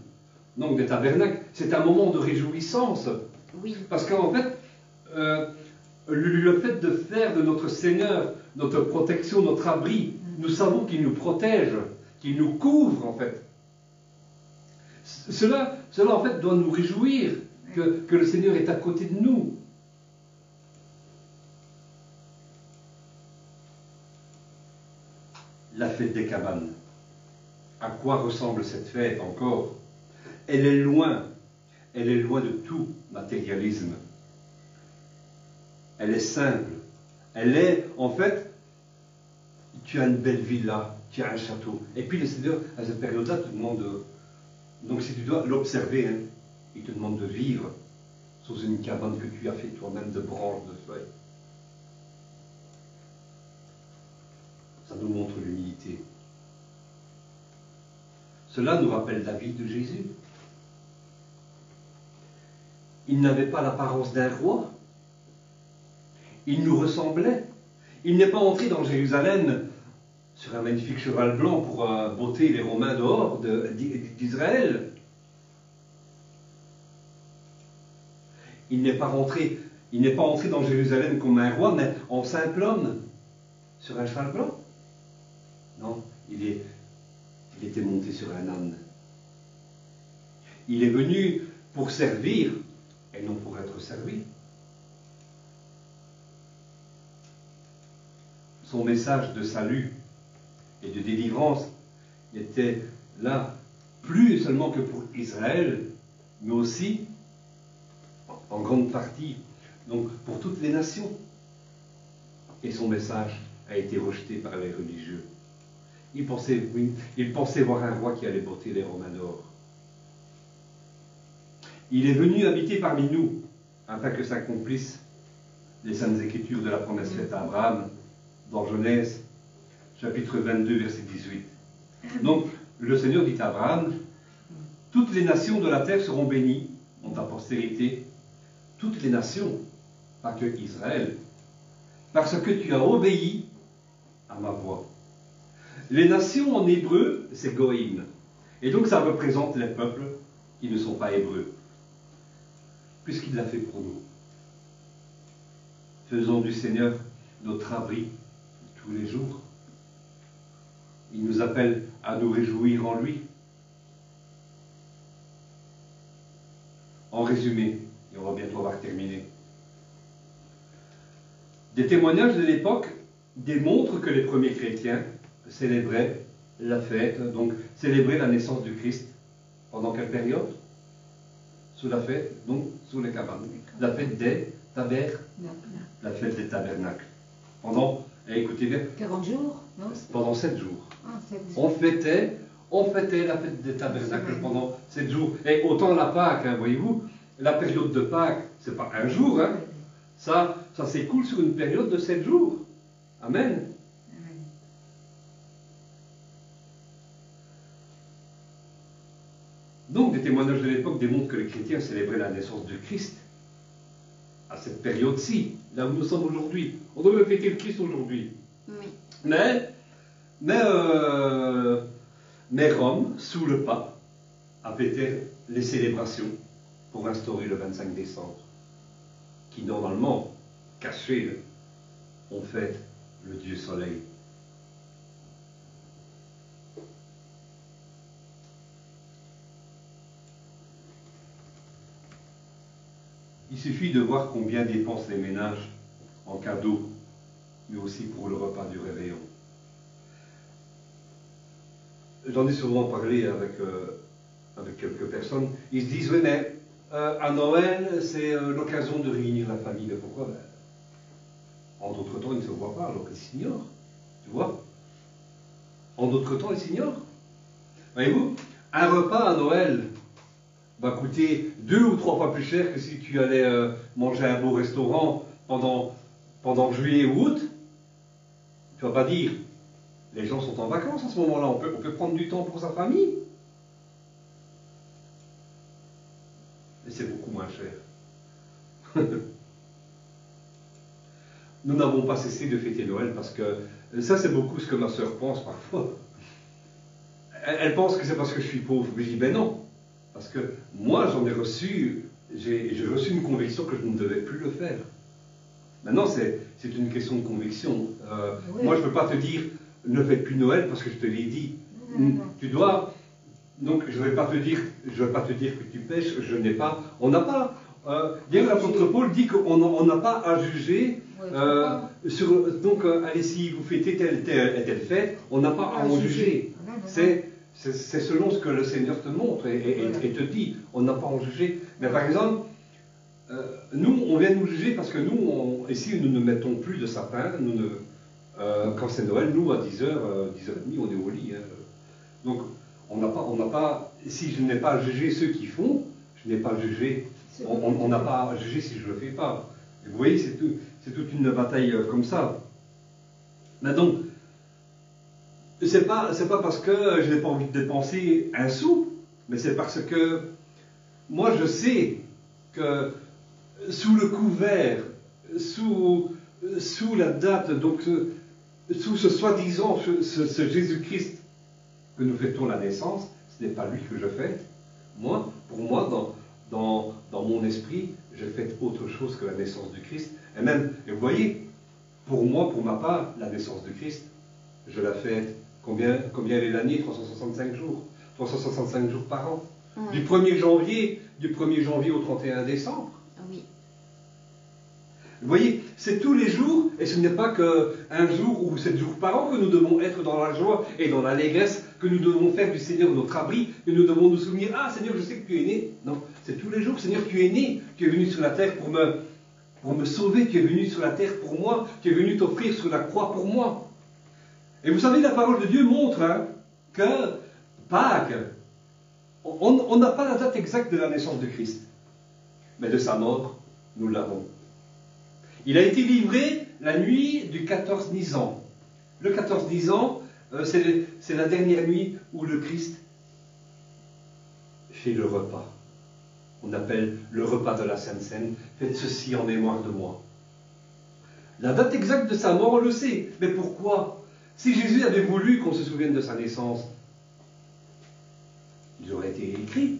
donc des tabernacles, c'est un moment de réjouissance. Oui. Parce qu'en fait, le fait de faire de notre Seigneur notre protection, notre abri, nous savons qu'il nous protège, qu'il nous couvre en fait. Cela en fait doit nous réjouir que le Seigneur est à côté de nous. La fête des cabanes. À quoi ressemble cette fête encore? Elle est loin de tout matérialisme. Elle est simple. Elle est, en fait, tu as une belle villa, tu as un château. Et puis le Seigneur, à cette période-là, te demande donc si tu dois l'observer, hein, il te demande de vivre sous une cabane que tu as fait toi-même de branches, de feuilles. Ça nous montre l'humilité. Cela nous rappelle la vie de Jésus. Il n'avait pas l'apparence d'un roi. Il nous ressemblait. Il n'est pas entré dans Jérusalem sur un magnifique cheval blanc pour botter les Romains dehors d'Israël. Il n'est pas entré dans Jérusalem comme un roi, mais en simple homme, sur un cheval blanc. Non, il était monté sur un âne. Il est venu pour servir et non pour être servi. Son message de salut et de délivrance était là, plus seulement que pour Israël, mais aussi, en grande partie, donc pour toutes les nations. Et son message a été rejeté par les religieux. Ils pensaient voir un roi qui allait botter les Romains d'or. Il est venu habiter parmi nous, afin que s'accomplissent les saintes écritures de la promesse faite à Abraham. dans Genèse, chapitre 22, verset 18. Donc, le Seigneur dit à Abraham, « Toutes les nations de la terre seront bénies en ta postérité. » Toutes les nations, pas que Israël, parce que tu as obéi à ma voix. Les nations en hébreu, c'est Goïm. Et donc ça représente les peuples qui ne sont pas hébreux. Puisqu'il l'a fait pour nous. Faisons du Seigneur notre abri tous les jours. Il nous appelle à nous réjouir en lui. En résumé, et on va bientôt avoir terminé. Des témoignages de l'époque démontrent que les premiers chrétiens célébraient la fête, donc célébraient la naissance du Christ. Pendant quelle période? Sous la fête, donc sous les cabanes. La fête des tabernacles. La fête des tabernacles. Pendant, écoutez bien, 40 jours, non? Pendant 7 jours. Ah, 7 jours. On fêtait la fête des tabernacles pendant 7 jours. Et autant la Pâque, hein, voyez-vous, la période de Pâques, c'est pas un jour, hein. Ça s'écoule sur une période de 7 jours. Amen. Donc, des témoignages de l'époque démontrent que les chrétiens célébraient la naissance de Christ à cette période-ci, là où nous sommes aujourd'hui. On devrait fêter le Christ aujourd'hui. Oui. Mais Rome, sous le pape, a fêté les célébrations pour instaurer le 25 décembre, qui normalement, caché, on fête le Dieu Soleil. Il suffit de voir combien dépensent les ménages en cadeaux, mais aussi pour le repas du réveillon. J'en ai souvent parlé avec quelques personnes. Ils se disent, oui, mais à Noël, c'est l'occasion de réunir la famille. Mais pourquoi? En d'autres temps, ils ne se voient pas, alors ils s'ignorent. Tu vois? En d'autres temps, ils s'ignorent. Voyez-vous, un repas à Noël va coûter 2 ou 3 fois plus cher que si tu allais manger à un beau restaurant pendant juillet ou août. Tu ne vas pas dire, les gens sont en vacances à ce moment-là, on peut prendre du temps pour sa famille. Et c'est beaucoup moins cher. Nous n'avons pas cessé de fêter Noël parce que, ça c'est beaucoup ce que ma sœur pense parfois. Elle pense que c'est parce que je suis pauvre. Mais je dis, ben non. Parce que moi, j'ai reçu une conviction que je ne devais plus le faire. Maintenant, c'est une question de conviction. Oui. Moi, je ne peux pas te dire, ne faites plus Noël parce que je te l'ai dit. Tu dois... Donc, je ne vais pas te dire que tu pêches, on n'a pas... D'ailleurs, l'apôtre Paul dit qu'on n'a pas à juger donc, allez, si vous fêtez telle fête, on n'a pas à en juger. C'est selon ce que le Seigneur te montre et te dit. On n'a pas à en juger. Mais par exemple, nous, on vient nous juger parce que nous, ici, nous ne mettons plus de sapin. Quand c'est Noël, nous, à 10h, 10h30, on est au lit. Hein. Donc, on n'a pas, si je n'ai pas à juger ceux qui font, je n'ai pas à juger, on n'a pas à juger si je ne le fais pas. Et vous voyez, c'est toute une bataille comme ça. Mais donc, c'est pas parce que je n'ai pas envie de dépenser un sou, mais c'est parce que moi je sais que sous le couvert, sous la date, donc sous ce soi-disant, ce Jésus-Christ que nous fêtons la naissance, ce n'est pas lui que je fête. Pour moi, dans mon esprit, je fête autre chose que la naissance du Christ. Et vous voyez, pour moi, pour ma part, la naissance du Christ, je la fête. Combien est l'année? 365 jours. 365 jours par an. Du 1er janvier au 31 décembre. Oui. Vous voyez, c'est tous les jours, et ce n'est pas qu'un jour ou 7 jours par an que nous devons être dans la joie et dans l'allégresse, que nous devons faire du Seigneur notre abri, que nous devons nous souvenir, ah Seigneur, je sais que tu es né. Non, c'est tous les jours, Seigneur, tu es né, tu es venu sur la terre pour me sauver, tu es venu sur la terre pour moi, tu es venu t'offrir sur la croix pour moi. Et vous savez, la parole de Dieu montre que Pâques, on n'a pas la date exacte de la naissance de Christ, mais de sa mort, nous l'avons. Il a été livré la nuit du 14 Nisan. Le 14-10 ans, c'est la dernière nuit où le Christ fait le repas. On appelle le repas de la Sainte Seine. Faites ceci en mémoire de moi. La date exacte de sa mort, on le sait. Mais pourquoi? Si Jésus avait voulu qu'on se souvienne de sa naissance, il aurait été écrit.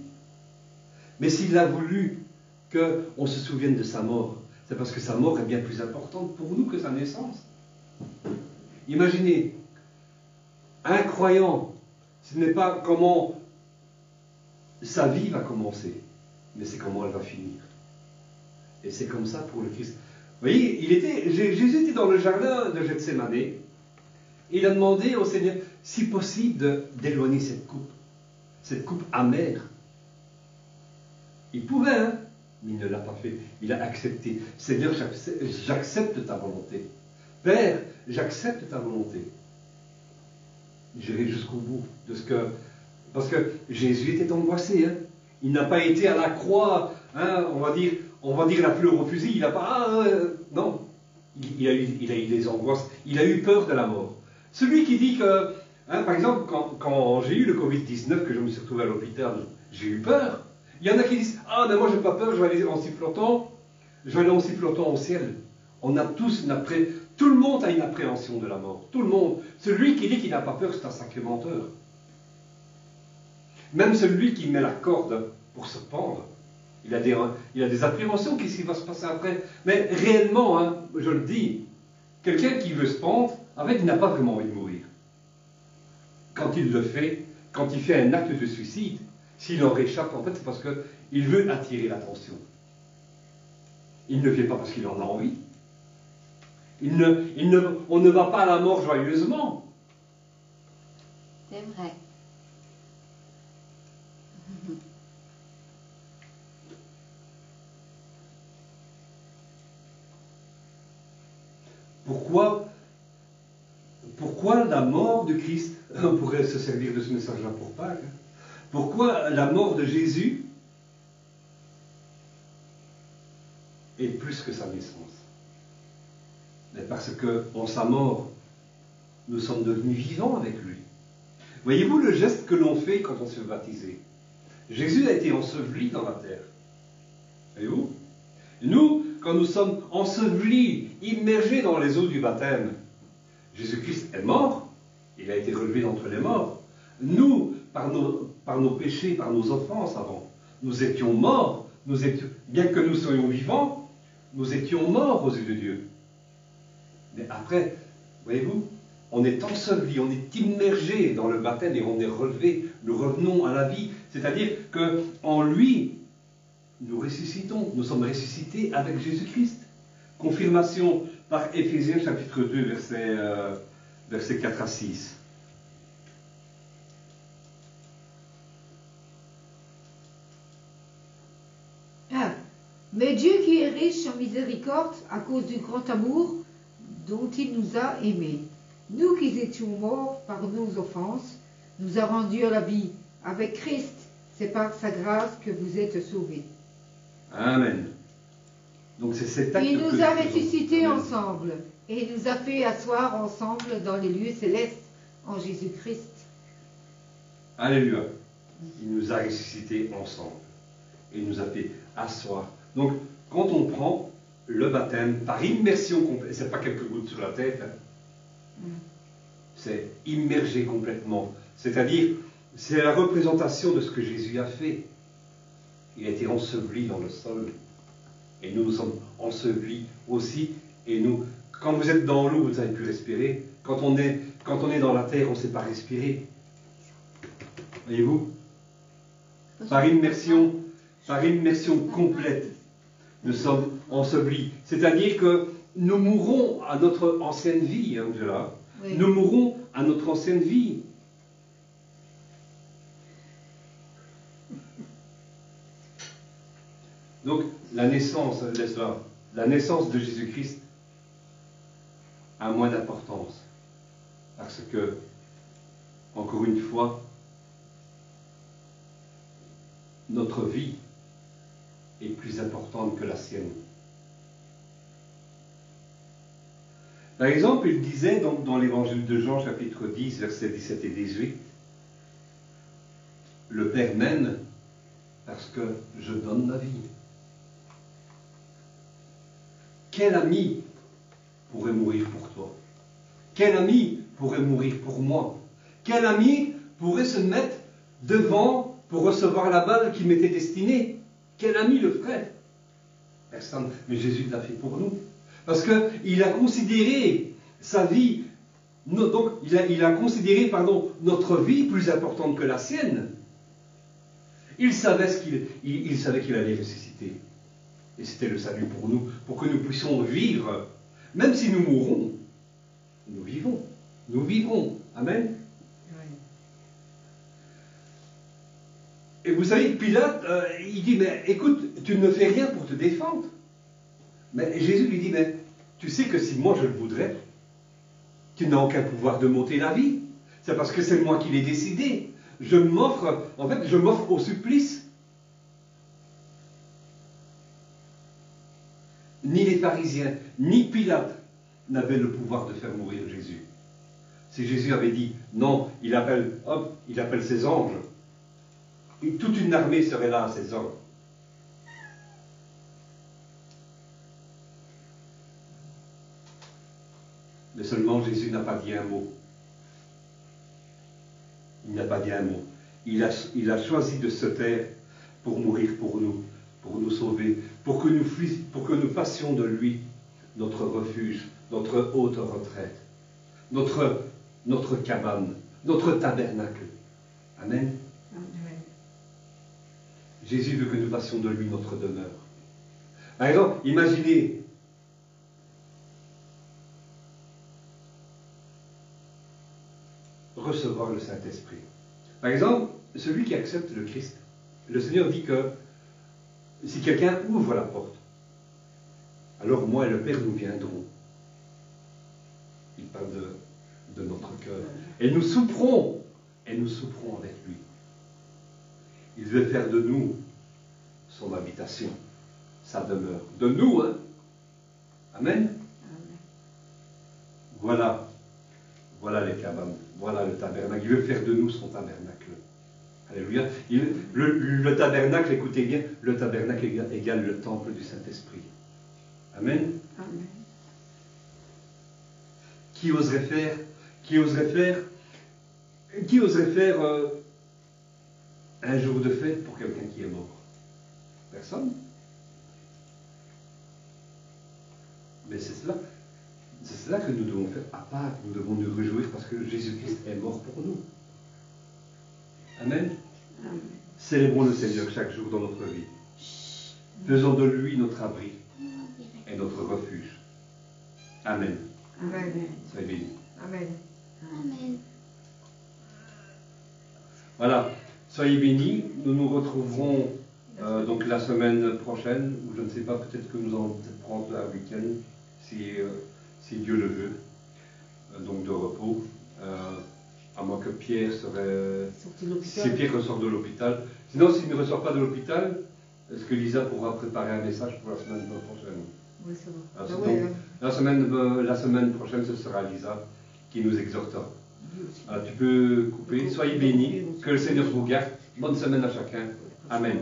Mais s'il a voulu qu'on se souvienne de sa mort, c'est parce que sa mort est bien plus importante pour nous que sa naissance. Imaginez, un croyant, ce n'est pas comment sa vie va commencer, mais c'est comment elle va finir. Et c'est comme ça pour le Christ. Vous voyez, Jésus était dans le jardin de Gethsémane, et il a demandé au Seigneur, si possible, d'éloigner cette coupe amère. Il pouvait, hein, mais il ne l'a pas fait. Il a accepté. Seigneur, j'accepte ta volonté. Père, j'accepte ta volonté. J'irai jusqu'au bout de ce que... Parce que Jésus était angoissé. Hein. Il n'a pas été à la croix, hein, on va dire la fleur au fusil. Il n'a pas... non. Il a eu des angoisses. Il a eu peur de la mort. Celui qui dit que... Hein, par exemple, quand j'ai eu le Covid-19, que je me suis retrouvé à l'hôpital, j'ai eu peur. Il y en a qui disent, ah, mais moi, je n'ai pas peur, je vais aller en sifflotant au ciel. On a tous tout le monde a une appréhension de la mort. Tout le monde. Celui qui dit qu'il n'a pas peur, c'est un sacré menteur. Même celui qui met la corde pour se pendre, il a des appréhensions, qu'est-ce qui va se passer après. Mais réellement, hein, je le dis, quelqu'un qui veut se pendre, en fait, il n'a pas vraiment envie de mourir. Quand il le fait, quand il fait un acte de suicide, s'il en réchappe, en fait, c'est parce qu'il veut attirer l'attention. Il ne le fait pas parce qu'il en a envie. On ne va pas à la mort joyeusement. C'est vrai. Pourquoi la mort de Christ, on pourrait se servir de ce message-là pour Pâques, hein. Pourquoi la mort de Jésus est plus que sa naissance? Mais parce qu'en sa mort, nous sommes devenus vivants avec lui. Voyez-vous le geste que l'on fait quand on se fait baptiser? Jésus a été enseveli dans la terre. Voyez-vous? Nous, quand nous sommes ensevelis, immergés dans les eaux du baptême, Jésus-Christ est mort, il a été relevé d'entre les morts. Nous, par nos péchés, par nos offenses avant, nous étions morts, bien que nous soyons vivants, nous étions morts aux yeux de Dieu. Mais après, voyez-vous, on est enseveli, on est immergé dans le baptême et on est relevé, nous revenons à la vie. C'est-à-dire qu'en lui, nous ressuscitons, nous sommes ressuscités avec Jésus-Christ. Confirmation par Éphésiens chapitre 2, versets 4 à 6. Mais Dieu qui est riche en miséricorde à cause du grand amour dont il nous a aimés, nous qui étions morts par nos offenses, nous a rendus à la vie avec Christ. C'est par sa grâce que vous êtes sauvés. Amen. Donc c'est cet acte. Il nous a ressuscités ensemble et il nous a fait asseoir ensemble dans les lieux célestes en Jésus-Christ. Alléluia. Il nous a ressuscités ensemble et il nous a fait asseoir. Donc, quand on prend le baptême par immersion complète, c'est pas quelques gouttes sur la tête, hein, c'est immergé complètement. C'est-à-dire, c'est la représentation de ce que Jésus a fait. Il a été enseveli dans le sol. Et nous sommes ensevelis aussi. Et nous, quand vous êtes dans l'eau, vous avez pu respirer. Quand on est dans la terre, on ne sait pas respirer. Voyez-vous? Par immersion complète, nous sommes ensevelis. C'est-à-dire que nous mourrons à notre ancienne vie, Angela. Oui. Nous mourrons à notre ancienne vie. Donc, la naissance de Jésus-Christ a moins d'importance. Parce que, encore une fois, notre vie est plus importante que la sienne. Par exemple, il disait donc dans l'évangile de Jean, chapitre 10, versets 17 et 18, « Le Père m'aime parce que je donne ma vie. » Quel ami pourrait mourir pour toi? Quel ami pourrait mourir pour moi? Quel ami pourrait se mettre devant pour recevoir la balle qui m'était destinée? Quel ami le ferait? Personne. Mais Jésus l'a fait pour nous. Parce qu'il a considéré sa vie, donc il a considéré notre vie plus importante que la sienne. Il savait qu'il allait ressusciter. Et c'était le salut pour nous, pour que nous puissions vivre. Même si nous mourrons, nous vivons. Nous vivrons. Amen. Et vous savez, Pilate, il dit, mais écoute, tu ne fais rien pour te défendre. Mais Jésus lui dit, mais tu sais que si moi je le voudrais, tu n'as aucun pouvoir de m'ôter la vie. C'est parce que c'est moi qui l'ai décidé. Je m'offre au supplice. Ni les pharisiens, ni Pilate n'avaient le pouvoir de faire mourir Jésus. Si Jésus avait dit, non, il appelle ses anges. Et toute une armée serait là à ses ordres. Mais seulement Jésus n'a pas dit un mot. Il n'a pas dit un mot. Il a choisi de se taire pour mourir pour nous sauver, pour que nous fassions de lui notre refuge, notre haute retraite, notre cabane, notre tabernacle. Amen. Amen. Jésus veut que nous fassions de lui notre demeure. Par exemple, imaginez recevoir le Saint-Esprit. Par exemple, celui qui accepte le Christ, le Seigneur dit que si quelqu'un ouvre la porte, alors moi et le Père nous viendrons. Il parle de notre cœur. Et nous souperons avec lui. Il veut faire de nous son habitation, sa demeure. De nous, hein? Amen. Voilà les cabanes, voilà le tabernacle. Il veut faire de nous son tabernacle. Alléluia. Le tabernacle, écoutez bien, le tabernacle égale le temple du Saint-Esprit. Amen. Amen. Qui oserait faire un jour de fête pour quelqu'un qui est mort? Personne. Mais c'est cela que nous devons faire à Pâques. Nous devons nous réjouir parce que Jésus-Christ est mort pour nous. Amen. Amen. Célébrons le Seigneur chaque jour dans notre vie. Faisons de lui notre abri et notre refuge. Amen. Amen. Soyez bénis. Amen. Amen. Voilà. Soyez bénis. Nous nous retrouverons donc la semaine prochaine, ou je ne sais pas, peut-être que nous allons peut-être prendre un week-end, si Dieu le veut, donc de repos, à moins que Pierre si Pierre ressort de l'hôpital. Sinon, s'il ne ressort pas de l'hôpital, est-ce que Lisa pourra préparer un message pour la semaine prochaine? Oui, ça va. Alors, Ah ouais, donc, la semaine prochaine, ce sera Lisa qui nous exhortera. Alors, tu peux couper. Soyez bénis. Que le Seigneur vous garde. Bonne semaine à chacun. Amen.